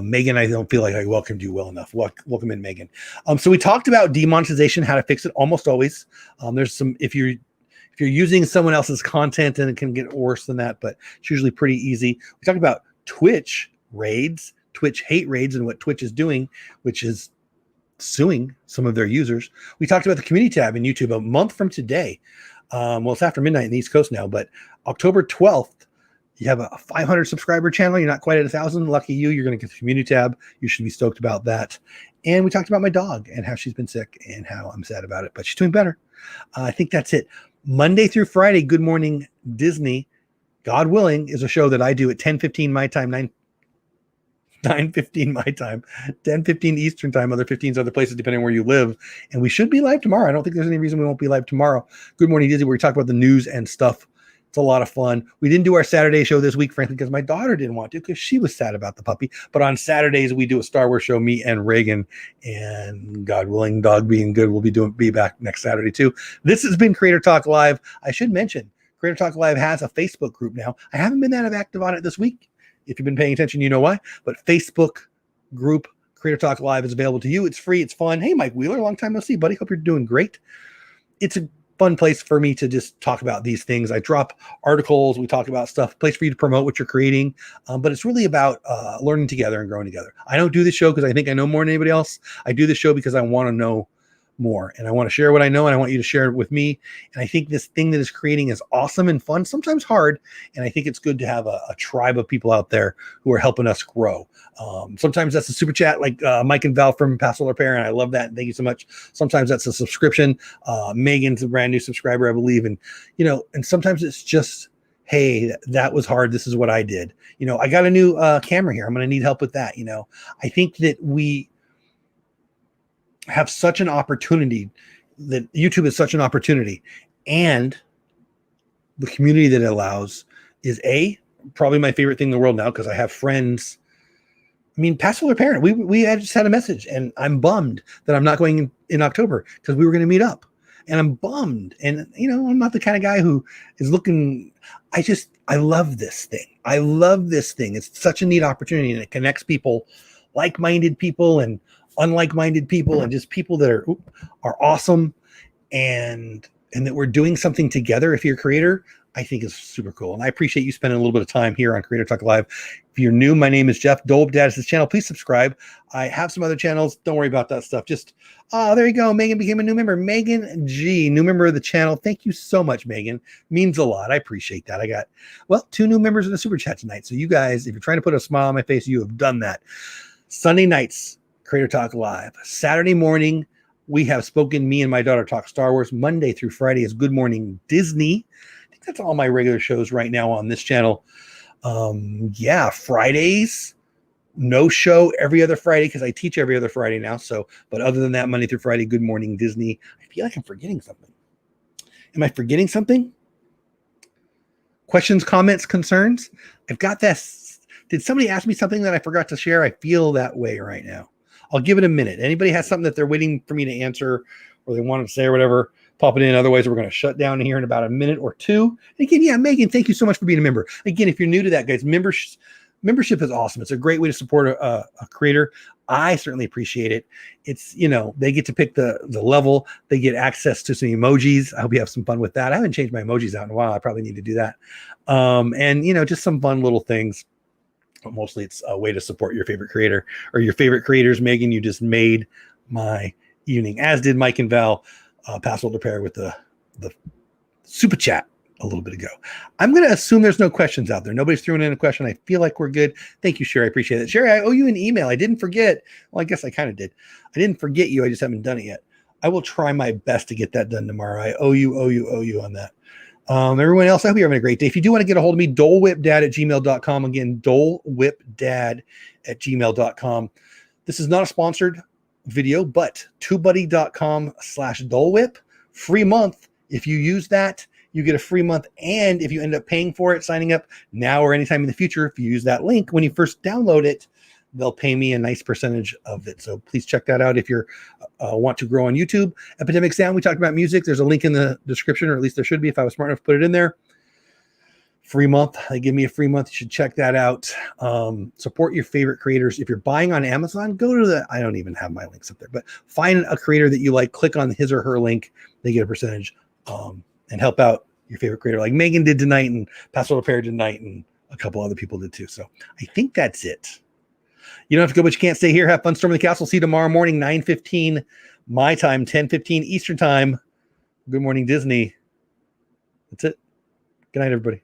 Megan, I don't feel like I welcomed you well enough. Welcome in, Megan. So we talked about demonetization, how to fix it. Almost always. There's some, if you're using someone else's content, and it can get worse than that, but it's usually pretty easy. We talked about Twitch raids, Twitch hate raids, and what Twitch is doing, which is suing some of their users. We talked about the community tab in YouTube a month from today. Well, it's after midnight in the East Coast now, but October 12th, you have a 500 subscriber channel. You're not quite at 1,000. Lucky you. You're going to get the community tab. You should be stoked about that. And we talked about my dog and how she's been sick and how I'm sad about it, but she's doing better. I think that's it. Monday through Friday, Good Morning Disney, God willing, is a show that I do at 10:15 my time, 9:15 my time, 10:15 Eastern time, other 15s other places, depending on where you live. And we should be live tomorrow. I don't think there's any reason we won't be live tomorrow. Good Morning Disney, where we talk about the news and stuff. It's a lot of fun. We didn't do our Saturday show this week, frankly, because my daughter didn't want to, because she was sad about the puppy. But on Saturdays, we do a Star Wars show, me and Reagan, and God willing, dog being good, we'll be back next Saturday too. This has been Creator Talk Live. I should mention, Creator Talk Live has a Facebook group now. I haven't been that active on it this week. If you've been paying attention, you know why. But Facebook group, Creator Talk Live, is available to you. It's free. It's fun. Hey, Mike Wheeler, long time no see, buddy. Hope you're doing great. It's a fun place for me to just talk about these things. I drop articles. We talk about stuff, place for you to promote what you're creating. But it's really about learning together and growing together. I don't do this show because I think I know more than anybody else. I do this show because I want to know more, and I want to share what I know, and I want you to share it with me. And I think this thing that is creating is awesome and fun, sometimes hard. And I think it's good to have a tribe of people out there who are helping us grow. Sometimes that's a super chat, like Mike and Val from Pastoral Repair, and I love that. Thank you so much. Sometimes that's a subscription. Megan's a brand new subscriber, I believe. And, and sometimes it's just, hey, that was hard. This is what I did. I got a new camera here. I'm going to need help with that. I think that we have such an opportunity, that YouTube is such an opportunity, and the community that it allows is probably my favorite thing in the world now, because I have friends. I mean, Pastoral Parent, we just had a message, and I'm bummed that I'm not going in October, because we were going to meet up, and I'm bummed. And, I'm not the kind of guy who is looking, I love this thing. I love this thing. It's such a neat opportunity, and it connects people like-minded people and unlike-minded people and just people that are awesome and that we're doing something together. If you're a creator, I think is super cool. And I appreciate you spending a little bit of time here on Creator Talk Live. If you're new, my name is Jeff. Dole Whip Dad is this channel. Please subscribe. I have some other channels. Don't worry about that stuff. Just, oh, there you go. Megan became a new member. Megan G, new member of the channel. Thank you so much, Megan. Means a lot. I appreciate that. I got, well, 2 new members in the super chat tonight. So you guys, if you're trying to put a smile on my face, you have done that. Sunday nights, Creator Talk Live. Saturday morning, we have spoken. Me and my daughter talk Star Wars. Monday through Friday is Good Morning Disney. I think that's all my regular shows right now on this channel. Yeah, Fridays, no show every other Friday because I teach every other Friday now. So, but other than that, Monday through Friday, Good Morning Disney. I feel like I'm forgetting something. Am I forgetting something? Questions, comments, concerns? I've got this. Did somebody ask me something that I forgot to share? I feel that way right now. I'll give it a minute. Anybody has something that they're waiting for me to answer or they want to say or whatever, pop it in. Otherwise, we're going to shut down here in about a minute or two. And again, yeah, Megan, thank you so much for being a member. Again, if you're new to that, guys, membership is awesome. It's a great way to support a creator. I certainly appreciate it. It's, you know, they get to pick the level. They get access to some emojis. I hope you have some fun with that. I haven't changed my emojis out in a while. I probably need to do that. And, you know, just some fun little things. But mostly it's a way to support your favorite creator or your favorite creators. Megan, you just made my evening, as did Mike and Val, Password pair with the super chat a little bit ago. I'm going to assume there's no questions out there. Nobody's throwing in a question. I feel like we're good. Thank you, Sherry. I appreciate it. Sherry, I owe you an email. I didn't forget. Well, I guess I kind of did. I didn't forget you. I just haven't done it yet. I will try my best to get that done tomorrow. I owe you on that. Everyone else, I hope you're having a great day. If you do want to get a hold of me, dolewhipdad@gmail.com. Again, dolewhipdad@gmail.com. This is not a sponsored video, but tubebuddy.com/dolewhip. Free month. If you use that, you get a free month. And if you end up paying for it, signing up now or anytime in the future, if you use that link, when you first download it, they'll pay me a nice percentage of it. So please check that out if you want to grow on YouTube. Epidemic Sound, we talked about music. There's a link in the description, or at least there should be if I was smart enough to put it in there. Free month. They give me a free month. You should check that out. Support your favorite creators. If you're buying on Amazon, go to the, I don't even have my links up there, but find a creator that you like, click on his or her link. They get a percentage and help out your favorite creator like Megan did tonight and Pastoral Repair tonight and a couple other people did too. So I think that's it. You don't have to go, but you can't stay here. Have fun storming the castle. See you tomorrow morning, 9:15 my time, 10:15 Eastern time. Good Morning Disney. That's it. Good night, everybody.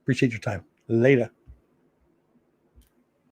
Appreciate your time. Later.